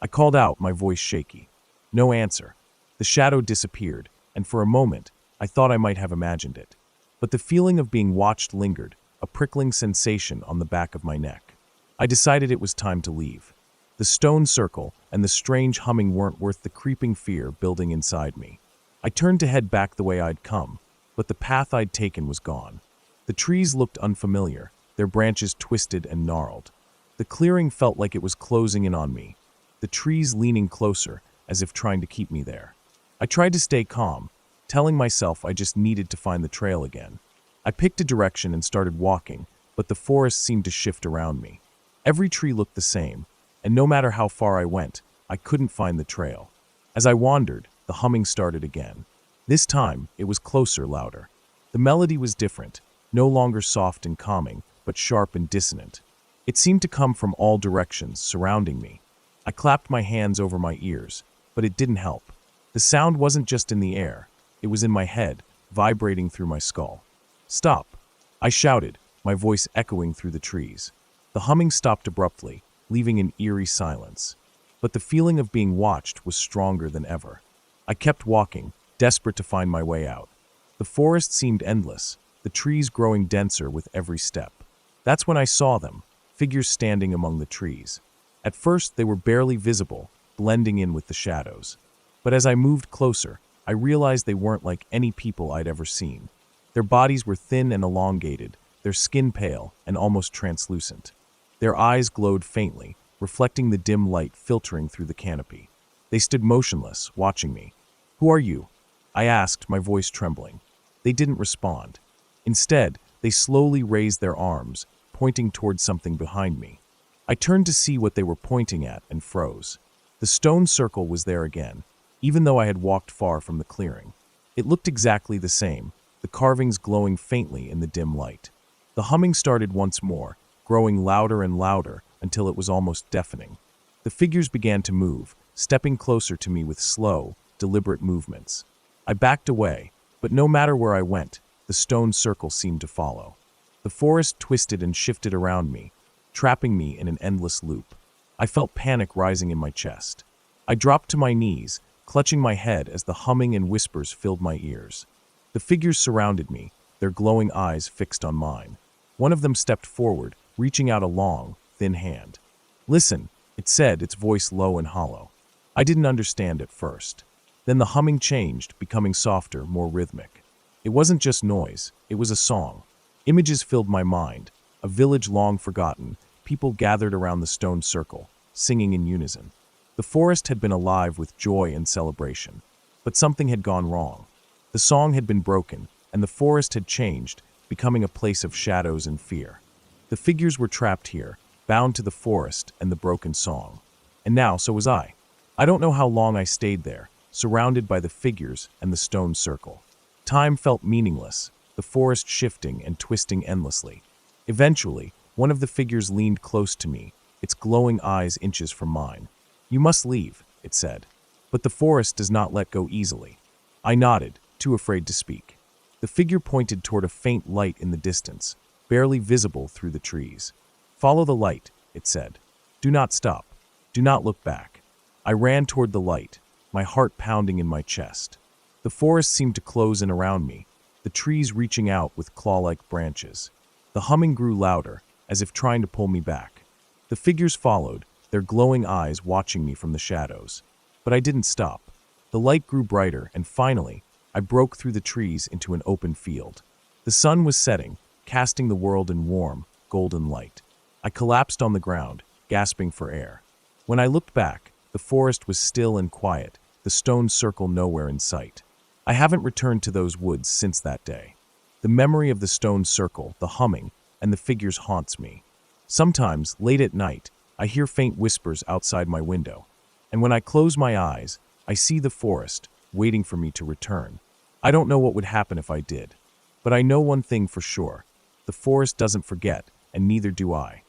I called out, my voice shaky. No answer. The shadow disappeared, and for a moment, I thought I might have imagined it. But the feeling of being watched lingered, a prickling sensation on the back of my neck. I decided it was time to leave. The stone circle and the strange humming weren't worth the creeping fear building inside me. I turned to head back the way I'd come, but the path I'd taken was gone. The trees looked unfamiliar, their branches twisted and gnarled. The clearing felt like it was closing in on me, the trees leaning closer, as if trying to keep me there. I tried to stay calm, telling myself I just needed to find the trail again. I picked a direction and started walking, but the forest seemed to shift around me. Every tree looked the same, and no matter how far I went, I couldn't find the trail. As I wandered, the humming started again. This time, it was closer, louder. The melody was different, no longer soft and calming, but sharp and dissonant. It seemed to come from all directions, surrounding me. I clapped my hands over my ears, but it didn't help. The sound wasn't just in the air, it was in my head, vibrating through my skull. "Stop!" I shouted, my voice echoing through the trees. The humming stopped abruptly, leaving an eerie silence. But the feeling of being watched was stronger than ever. I kept walking, desperate to find my way out. The forest seemed endless, the trees growing denser with every step. That's when I saw them, figures standing among the trees. At first, they were barely visible, blending in with the shadows. But as I moved closer, I realized they weren't like any people I'd ever seen. Their bodies were thin and elongated, their skin pale and almost translucent. Their eyes glowed faintly, reflecting the dim light filtering through the canopy. They stood motionless, watching me. "Who are you?" I asked, my voice trembling. They didn't respond. Instead, they slowly raised their arms, pointing towards something behind me. I turned to see what they were pointing at and froze. The stone circle was there again, even though I had walked far from the clearing. It looked exactly the same, the carvings glowing faintly in the dim light. The humming started once more, growing louder and louder until it was almost deafening. The figures began to move, stepping closer to me with slow, deliberate movements. I backed away, but no matter where I went, the stone circle seemed to follow. The forest twisted and shifted around me, trapping me in an endless loop. I felt panic rising in my chest. I dropped to my knees, clutching my head as the humming and whispers filled my ears. The figures surrounded me, their glowing eyes fixed on mine. One of them stepped forward, reaching out a long, thin hand. "Listen," it said, its voice low and hollow. I didn't understand at first. Then the humming changed, becoming softer, more rhythmic. It wasn't just noise, it was a song. Images filled my mind, a village long forgotten, people gathered around the stone circle, singing in unison. The forest had been alive with joy and celebration, but something had gone wrong. The song had been broken, and the forest had changed, becoming a place of shadows and fear. The figures were trapped here, bound to the forest and the broken song. And now, so was I. I don't know how long I stayed there, surrounded by the figures and the stone circle. Time felt meaningless, the forest shifting and twisting endlessly. Eventually, one of the figures leaned close to me, its glowing eyes inches from mine. "You must leave," it said. "But the forest does not let go easily." I nodded, too afraid to speak. The figure pointed toward a faint light in the distance, barely visible through the trees. "Follow the light. it said. Do not stop. Do not look back. I ran toward the light, my heart pounding in my chest. The forest seemed to close in around me, the trees reaching out with claw-like branches. The humming grew louder, as if trying to pull me back. The figures followed, their glowing eyes watching me from the shadows. But I didn't stop. The light grew brighter, and finally, I broke through the trees into an open field. The sun was setting, casting the world in warm, golden light. I collapsed on the ground, gasping for air. When I looked back, the forest was still and quiet, the stone circle nowhere in sight. I haven't returned to those woods since that day. The memory of the stone circle, the humming, and the figures haunts me. Sometimes, late at night, I hear faint whispers outside my window, and when I close my eyes, I see the forest, waiting for me to return. I don't know what would happen if I did, but I know one thing for sure. The forest doesn't forget, and neither do I.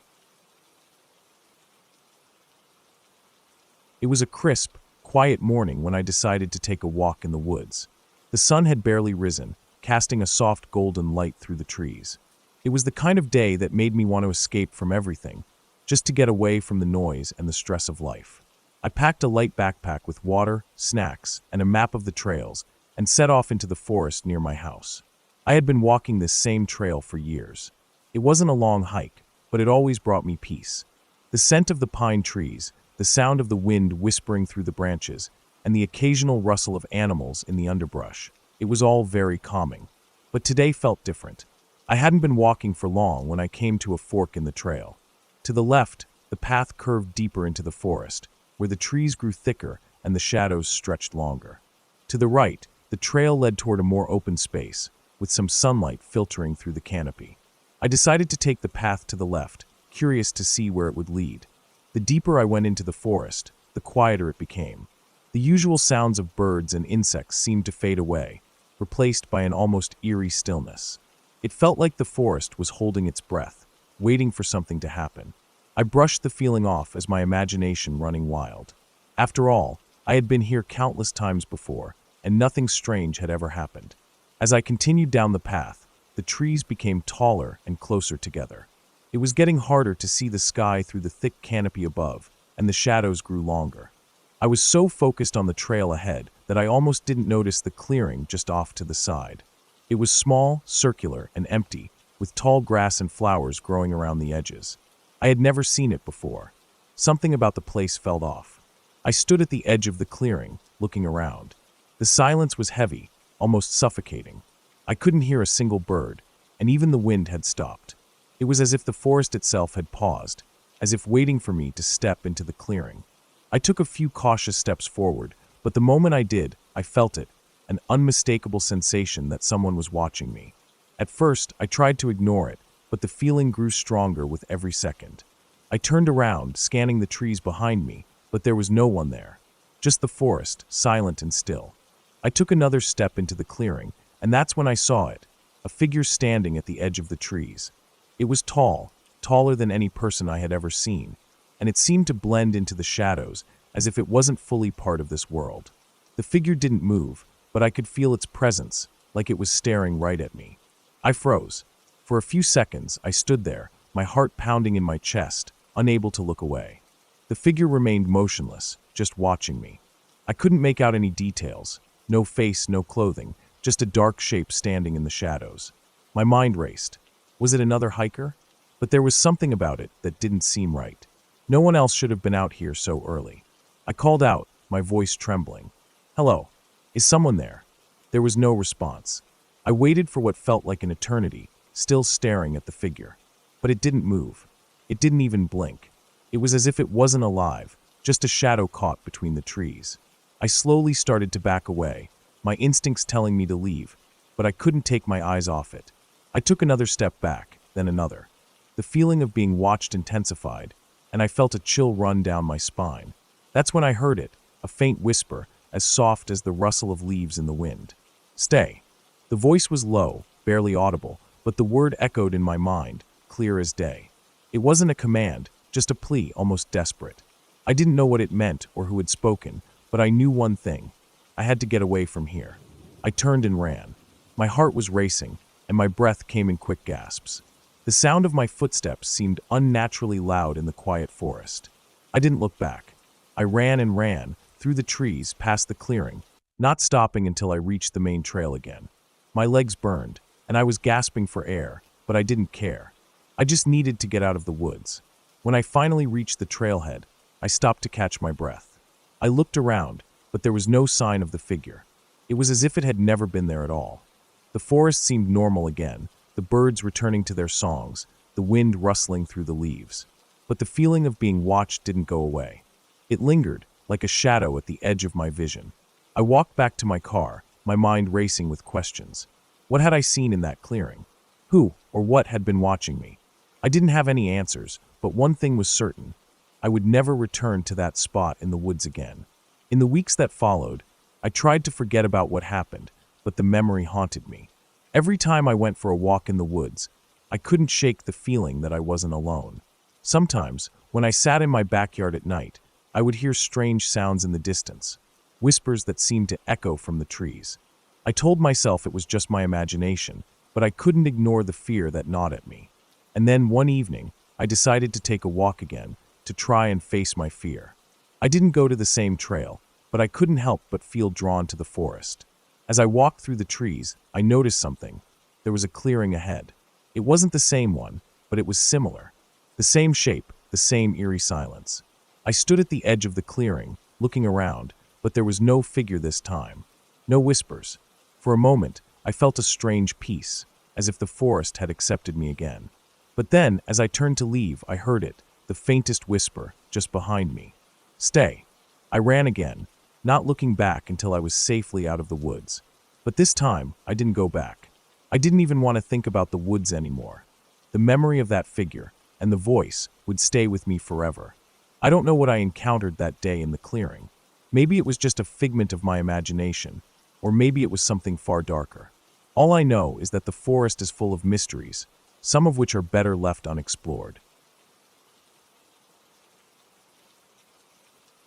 It was a crisp, quiet morning when I decided to take a walk in the woods. The sun had barely risen, casting a soft golden light through the trees. It was the kind of day that made me want to escape from everything, just to get away from the noise and the stress of life. I packed a light backpack with water, snacks, and a map of the trails, and set off into the forest near my house. I had been walking this same trail for years. It wasn't a long hike, but it always brought me peace. The scent of the pine trees, the sound of the wind whispering through the branches, and the occasional rustle of animals in the underbrush. It was all very calming. But today felt different. I hadn't been walking for long when I came to a fork in the trail. To the left, the path curved deeper into the forest, where the trees grew thicker and the shadows stretched longer. To the right, the trail led toward a more open space, with some sunlight filtering through the canopy. I decided to take the path to the left, curious to see where it would lead. The deeper I went into the forest, the quieter it became. The usual sounds of birds and insects seemed to fade away, replaced by an almost eerie stillness. It felt like the forest was holding its breath, waiting for something to happen. I brushed the feeling off as my imagination running wild. After all, I had been here countless times before, and nothing strange had ever happened. As I continued down the path, the trees became taller and closer together. It was getting harder to see the sky through the thick canopy above, and the shadows grew longer. I was so focused on the trail ahead that I almost didn't notice the clearing just off to the side. It was small, circular, and empty, with tall grass and flowers growing around the edges. I had never seen it before. Something about the place felt off. I stood at the edge of the clearing, looking around. The silence was heavy, almost suffocating. I couldn't hear a single bird, and even the wind had stopped. It was as if the forest itself had paused, as if waiting for me to step into the clearing. I took a few cautious steps forward, but the moment I did, I felt it, an unmistakable sensation that someone was watching me. At first, I tried to ignore it, but the feeling grew stronger with every second. I turned around, scanning the trees behind me, but there was no one there. Just the forest, silent and still. I took another step into the clearing, and that's when I saw it, a figure standing at the edge of the trees. It was tall, taller than any person I had ever seen, and it seemed to blend into the shadows as if it wasn't fully part of this world. The figure didn't move, but I could feel its presence, like it was staring right at me. I froze. For a few seconds, I stood there, my heart pounding in my chest, unable to look away. The figure remained motionless, just watching me. I couldn't make out any details. No face, no clothing, just a dark shape standing in the shadows. My mind raced. Was it another hiker? But there was something about it that didn't seem right. No one else should have been out here so early. I called out, my voice trembling. "Hello, is someone there?" There was no response. I waited for what felt like an eternity, still staring at the figure. But it didn't move. It didn't even blink. It was as if it wasn't alive, just a shadow caught between the trees. I slowly started to back away, my instincts telling me to leave, but I couldn't take my eyes off it. I took another step back, then another. The feeling of being watched intensified, and I felt a chill run down my spine. That's when I heard it, a faint whisper, as soft as the rustle of leaves in the wind. "Stay." The voice was low, barely audible, but the word echoed in my mind, clear as day. It wasn't a command, just a plea, almost desperate. I didn't know what it meant or who had spoken, but I knew one thing. I had to get away from here. I turned and ran. My heart was racing, and my breath came in quick gasps. The sound of my footsteps seemed unnaturally loud in the quiet forest. I didn't look back. I ran and ran, through the trees, past the clearing, not stopping until I reached the main trail again. My legs burned, and I was gasping for air, but I didn't care. I just needed to get out of the woods. When I finally reached the trailhead, I stopped to catch my breath. I looked around, but there was no sign of the figure. It was as if it had never been there at all. The forest seemed normal again, the birds returning to their songs, the wind rustling through the leaves. But the feeling of being watched didn't go away. It lingered, like a shadow at the edge of my vision. I walked back to my car, my mind racing with questions. What had I seen in that clearing? Who or what had been watching me? I didn't have any answers, but one thing was certain. I would never return to that spot in the woods again. In the weeks that followed, I tried to forget about what happened, but the memory haunted me. Every time I went for a walk in the woods, I couldn't shake the feeling that I wasn't alone. Sometimes, when I sat in my backyard at night, I would hear strange sounds in the distance, whispers that seemed to echo from the trees. I told myself it was just my imagination, but I couldn't ignore the fear that gnawed at me. And then one evening, I decided to take a walk again, to try and face my fear. I didn't go to the same trail, but I couldn't help but feel drawn to the forest. As I walked through the trees, I noticed something. There was a clearing ahead. It wasn't the same one, but it was similar. The same shape, the same eerie silence. I stood at the edge of the clearing, looking around, but there was no figure this time. No whispers. For a moment, I felt a strange peace, as if the forest had accepted me again. But then, as I turned to leave, I heard it, the faintest whisper, just behind me. Stay. I ran again, not looking back until I was safely out of the woods. But this time, I didn't go back. I didn't even want to think about the woods anymore. The memory of that figure, and the voice, would stay with me forever. I don't know what I encountered that day in the clearing. Maybe it was just a figment of my imagination, or maybe it was something far darker. All I know is that the forest is full of mysteries, some of which are better left unexplored.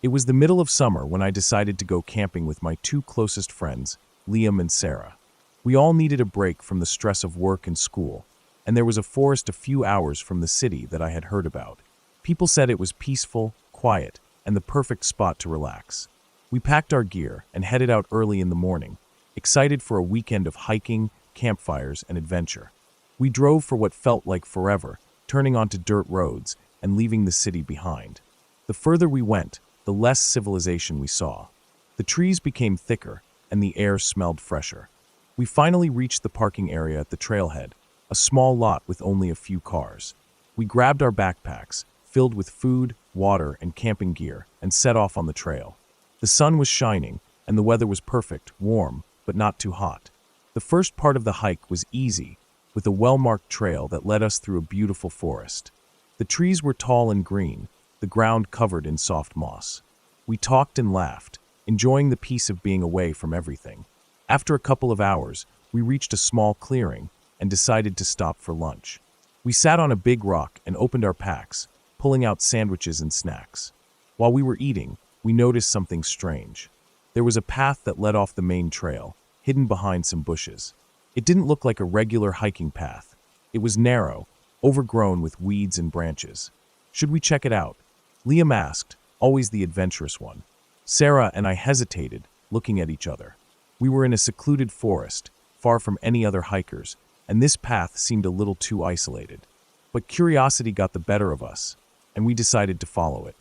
It was the middle of summer when I decided to go camping with my two closest friends, Liam and Sarah. We all needed a break from the stress of work and school, and there was a forest a few hours from the city that I had heard about. People said it was peaceful, quiet, and the perfect spot to relax. We packed our gear and headed out early in the morning, excited for a weekend of hiking, campfires, and adventure. We drove for what felt like forever, turning onto dirt roads and leaving the city behind. The further we went, the less civilization we saw. The trees became thicker, and the air smelled fresher. We finally reached the parking area at the trailhead, a small lot with only a few cars. We grabbed our backpacks, filled with food, water, and camping gear, and set off on the trail. The sun was shining, and the weather was perfect, warm, but not too hot. The first part of the hike was easy, with a well-marked trail that led us through a beautiful forest. The trees were tall and green, the ground covered in soft moss. We talked and laughed, enjoying the peace of being away from everything. After a couple of hours, we reached a small clearing and decided to stop for lunch. We sat on a big rock and opened our packs, pulling out sandwiches and snacks. While we were eating, we noticed something strange. There was a path that led off the main trail, hidden behind some bushes. It didn't look like a regular hiking path. It was narrow, overgrown with weeds and branches. Should we check it out? Liam asked, always the adventurous one. Sarah and I hesitated, looking at each other. We were in a secluded forest, far from any other hikers, and this path seemed a little too isolated. But curiosity got the better of us, and we decided to follow it.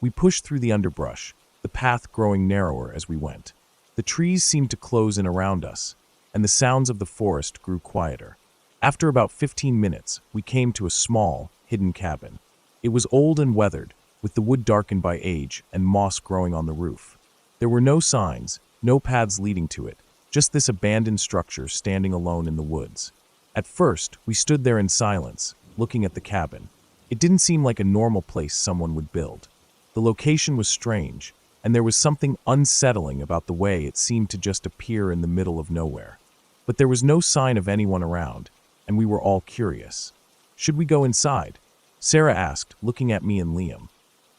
We pushed through the underbrush, the path growing narrower as we went. The trees seemed to close in around us, and the sounds of the forest grew quieter. After about 15 minutes, we came to a small, hidden cabin. It was old and weathered, with the wood darkened by age and moss growing on the roof. There were no signs, no paths leading to it, just this abandoned structure standing alone in the woods. At first, we stood there in silence, looking at the cabin. It didn't seem like a normal place someone would build. The location was strange, and there was something unsettling about the way it seemed to just appear in the middle of nowhere. But there was no sign of anyone around, and we were all curious. Should we go inside? Sarah asked, looking at me and Liam.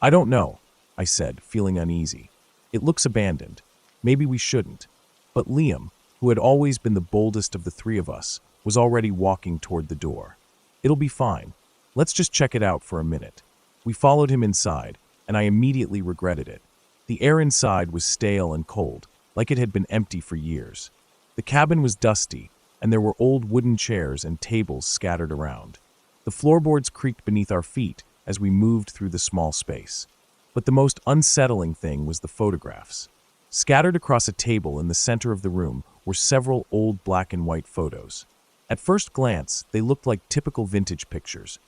I don't know, I said, feeling uneasy. It looks abandoned. Maybe we shouldn't. But Liam, who had always been the boldest of the three of us, was already walking toward the door. It'll be fine. Let's just check it out for a minute. We followed him inside, and I immediately regretted it. The air inside was stale and cold, like it had been empty for years. The cabin was dusty, and there were old wooden chairs and tables scattered around. The floorboards creaked beneath our feet as we moved through the small space. But the most unsettling thing was the photographs. Scattered across a table in the center of the room were several old black and white photos. At first glance, they looked like typical vintage pictures.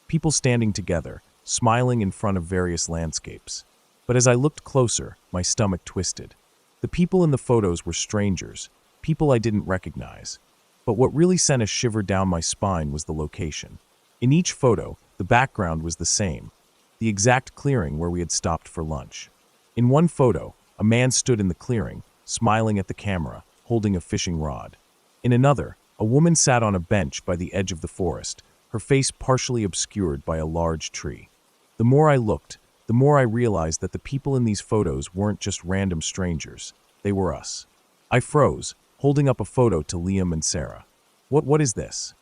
People standing together, smiling in front of various landscapes. But as I looked closer, my stomach twisted. The people in the photos were strangers, people I didn't recognize. But what really sent a shiver down my spine was the location. In each photo, the background was the same, the exact clearing where we had stopped for lunch. In one photo, a man stood in the clearing, smiling at the camera, holding a fishing rod. In another, a woman sat on a bench by the edge of the forest, her face partially obscured by a large tree. The more I looked, the more I realized that the people in these photos weren't just random strangers. They were us. I froze, holding up a photo to Liam and Sarah. What is this?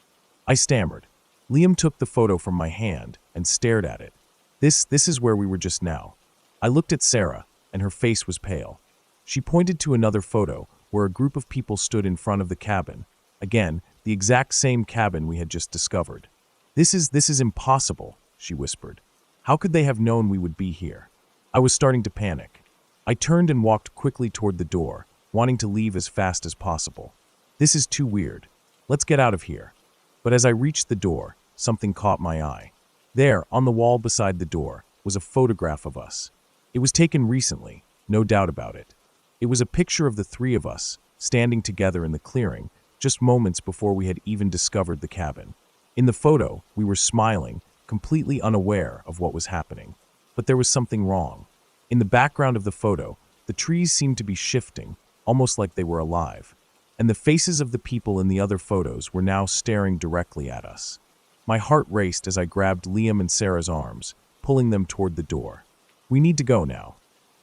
I stammered. Liam took the photo from my hand and stared at it. This is where we were just now. I looked at Sarah, and her face was pale. She pointed to another photo where a group of people stood in front of the cabin. Again, the exact same cabin we had just discovered. This is impossible, she whispered. How could they have known we would be here? I was starting to panic. I turned and walked quickly toward the door, wanting to leave as fast as possible. This is too weird. Let's get out of here. But as I reached the door, something caught my eye. There, on the wall beside the door, was a photograph of us. It was taken recently, no doubt about it. It was a picture of the three of us, standing together in the clearing, just moments before we had even discovered the cabin. In the photo, we were smiling, completely unaware of what was happening. But there was something wrong. In the background of the photo, the trees seemed to be shifting, almost like they were alive. And the faces of the people in the other photos were now staring directly at us. My heart raced as I grabbed Liam and Sarah's arms, pulling them toward the door. We need to go now.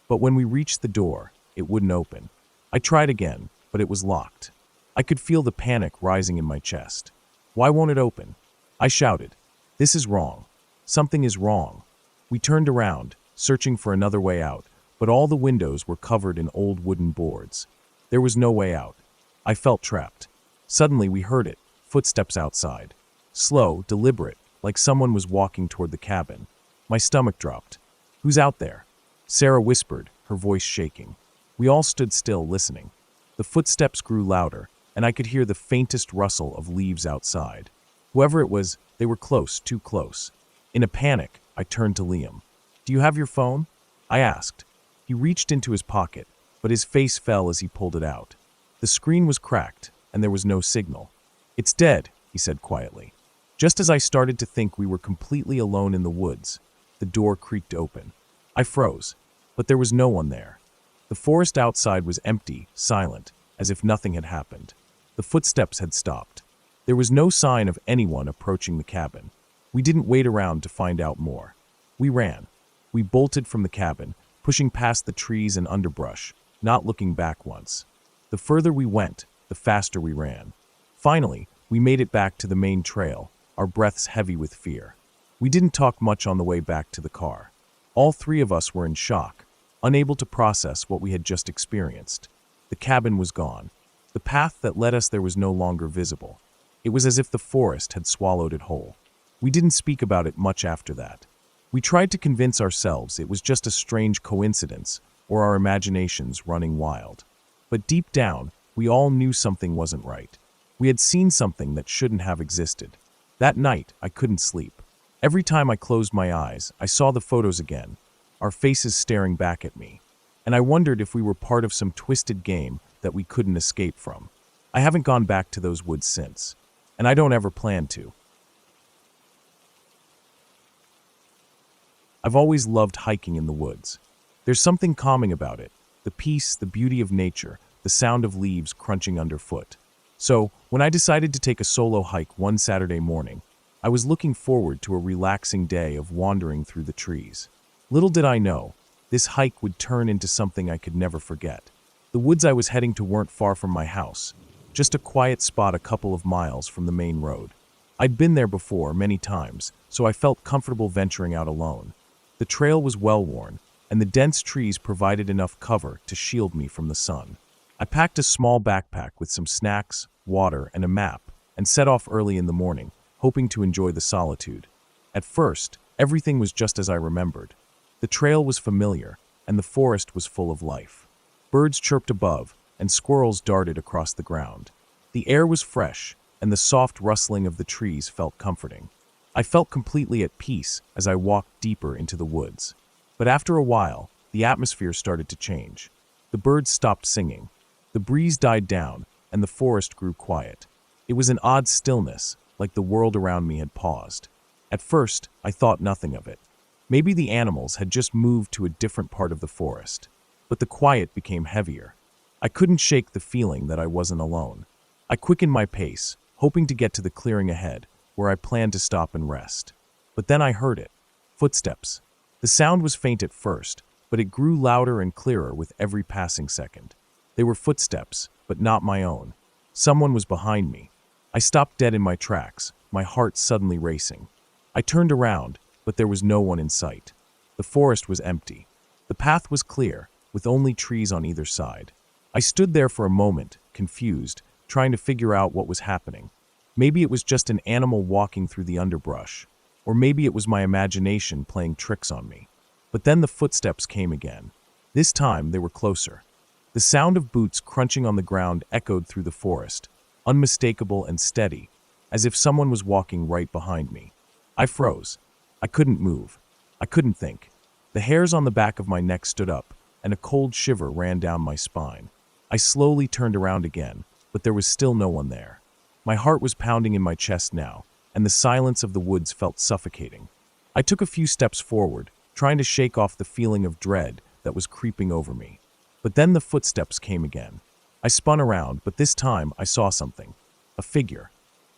But when we reached the door, it wouldn't open. I tried again, but it was locked. I could feel the panic rising in my chest. Why won't it open? I shouted. This is wrong. Something is wrong. We turned around, searching for another way out, but all the windows were covered in old wooden boards. There was no way out. I felt trapped. Suddenly we heard it, footsteps outside. Slow, deliberate, like someone was walking toward the cabin. My stomach dropped. Who's out there? Sarah whispered, her voice shaking. We all stood still, listening. The footsteps grew louder, and I could hear the faintest rustle of leaves outside. Whoever it was, they were close, too close. In a panic, I turned to Liam. Do you have your phone? I asked. He reached into his pocket, but his face fell as he pulled it out. The screen was cracked, and there was no signal. It's dead, he said quietly. Just as I started to think we were completely alone in the woods, the door creaked open. I froze, but there was no one there. The forest outside was empty, silent, as if nothing had happened. The footsteps had stopped. There was no sign of anyone approaching the cabin. We didn't wait around to find out more. We ran. We bolted from the cabin, pushing past the trees and underbrush, not looking back once. The further we went, the faster we ran. Finally, we made it back to the main trail, our breaths heavy with fear. We didn't talk much on the way back to the car. All three of us were in shock, unable to process what we had just experienced. The cabin was gone. The path that led us there was no longer visible. It was as if the forest had swallowed it whole. We didn't speak about it much after that. We tried to convince ourselves it was just a strange coincidence or our imaginations running wild. But deep down, we all knew something wasn't right. We had seen something that shouldn't have existed. That night, I couldn't sleep. Every time I closed my eyes, I saw the photos again, our faces staring back at me. And I wondered if we were part of some twisted game that we couldn't escape from. I haven't gone back to those woods since, and I don't ever plan to. I've always loved hiking in the woods. There's something calming about it, the peace, the beauty of nature, the sound of leaves crunching underfoot. So, when I decided to take a solo hike one Saturday morning, I was looking forward to a relaxing day of wandering through the trees. Little did I know, this hike would turn into something I could never forget. The woods I was heading to weren't far from my house, just a quiet spot a couple of miles from the main road. I'd been there before many times, so I felt comfortable venturing out alone. The trail was well-worn, and the dense trees provided enough cover to shield me from the sun. I packed a small backpack with some snacks, water, and a map, and set off early in the morning, hoping to enjoy the solitude. At first, everything was just as I remembered. The trail was familiar, and the forest was full of life. Birds chirped above, and squirrels darted across the ground. The air was fresh, and the soft rustling of the trees felt comforting. I felt completely at peace as I walked deeper into the woods. But after a while, the atmosphere started to change. The birds stopped singing. The breeze died down, and the forest grew quiet. It was an odd stillness, like the world around me had paused. At first, I thought nothing of it. Maybe the animals had just moved to a different part of the forest. But the quiet became heavier. I couldn't shake the feeling that I wasn't alone. I quickened my pace, hoping to get to the clearing ahead, where I planned to stop and rest. But then I heard it. Footsteps. The sound was faint at first, but it grew louder and clearer with every passing second. They were footsteps, but not my own. Someone was behind me. I stopped dead in my tracks, my heart suddenly racing. I turned around, but there was no one in sight. The forest was empty. The path was clear, with only trees on either side. I stood there for a moment, confused, trying to figure out what was happening. Maybe it was just an animal walking through the underbrush, or maybe it was my imagination playing tricks on me. But then the footsteps came again. This time they were closer. The sound of boots crunching on the ground echoed through the forest, unmistakable and steady, as if someone was walking right behind me. I froze. I couldn't move. I couldn't think. The hairs on the back of my neck stood up, and a cold shiver ran down my spine. I slowly turned around again, but there was still no one there. My heart was pounding in my chest now, and the silence of the woods felt suffocating. I took a few steps forward, trying to shake off the feeling of dread that was creeping over me. But then the footsteps came again. I spun around, but this time I saw something. A figure.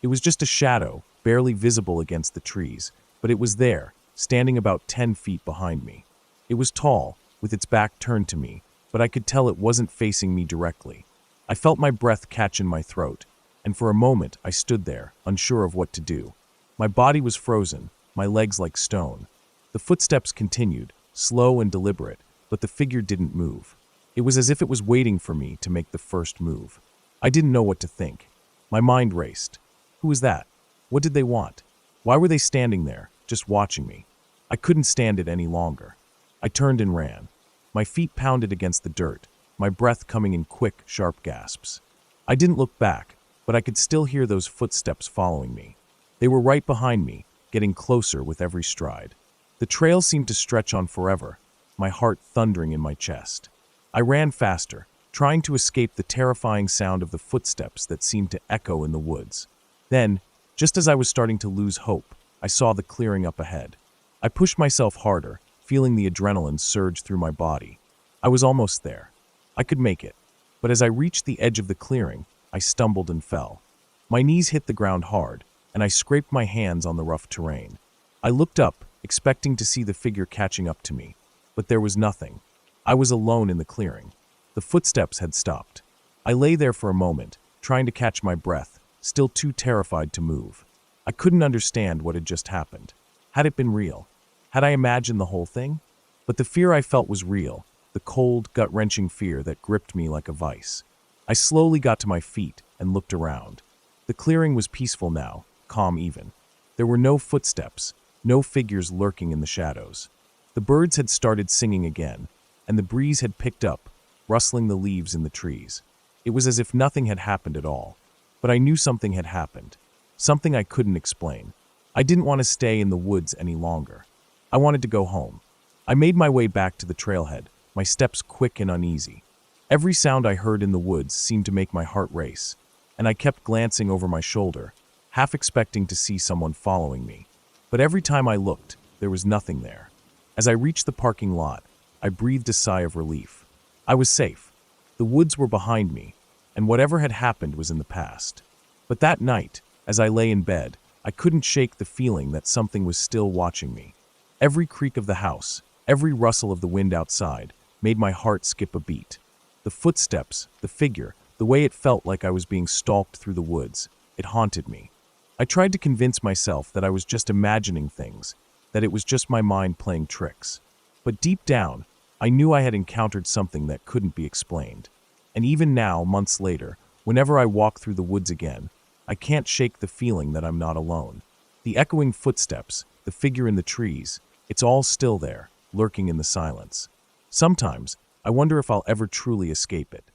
It was just a shadow, barely visible against the trees, but it was there, standing about 10 feet behind me. It was tall, with its back turned to me, but I could tell it wasn't facing me directly. I felt my breath catch in my throat, and for a moment I stood there, unsure of what to do. My body was frozen, my legs like stone. The footsteps continued, slow and deliberate, but the figure didn't move. It was as if it was waiting for me to make the first move. I didn't know what to think. My mind raced. Who was that? What did they want? Why were they standing there, just watching me? I couldn't stand it any longer. I turned and ran. My feet pounded against the dirt, my breath coming in quick, sharp gasps. I didn't look back, but I could still hear those footsteps following me. They were right behind me, getting closer with every stride. The trail seemed to stretch on forever, my heart thundering in my chest. I ran faster, trying to escape the terrifying sound of the footsteps that seemed to echo in the woods. Then, just as I was starting to lose hope, I saw the clearing up ahead. I pushed myself harder, feeling the adrenaline surge through my body. I was almost there. I could make it. But as I reached the edge of the clearing, I stumbled and fell. My knees hit the ground hard, and I scraped my hands on the rough terrain. I looked up, expecting to see the figure catching up to me, but there was nothing. I was alone in the clearing. The footsteps had stopped. I lay there for a moment, trying to catch my breath, still too terrified to move. I couldn't understand what had just happened. Had it been real? Had I imagined the whole thing? But the fear I felt was real, the cold, gut-wrenching fear that gripped me like a vice. I slowly got to my feet and looked around. The clearing was peaceful now, calm even. There were no footsteps, no figures lurking in the shadows. The birds had started singing again, and the breeze had picked up, rustling the leaves in the trees. It was as if nothing had happened at all. But I knew something had happened, something I couldn't explain. I didn't want to stay in the woods any longer. I wanted to go home. I made my way back to the trailhead, my steps quick and uneasy. Every sound I heard in the woods seemed to make my heart race, and I kept glancing over my shoulder, half expecting to see someone following me. But every time I looked, there was nothing there. As I reached the parking lot, I breathed a sigh of relief. I was safe. The woods were behind me, and whatever had happened was in the past. But that night, as I lay in bed, I couldn't shake the feeling that something was still watching me. Every creak of the house, every rustle of the wind outside, made my heart skip a beat. The footsteps, the figure, the way it felt like I was being stalked through the woods, it haunted me. I tried to convince myself that I was just imagining things, that it was just my mind playing tricks. But deep down, I knew I had encountered something that couldn't be explained. And even now, months later, whenever I walk through the woods again, I can't shake the feeling that I'm not alone. The echoing footsteps, the figure in the trees, it's all still there, lurking in the silence. Sometimes, I wonder if I'll ever truly escape it.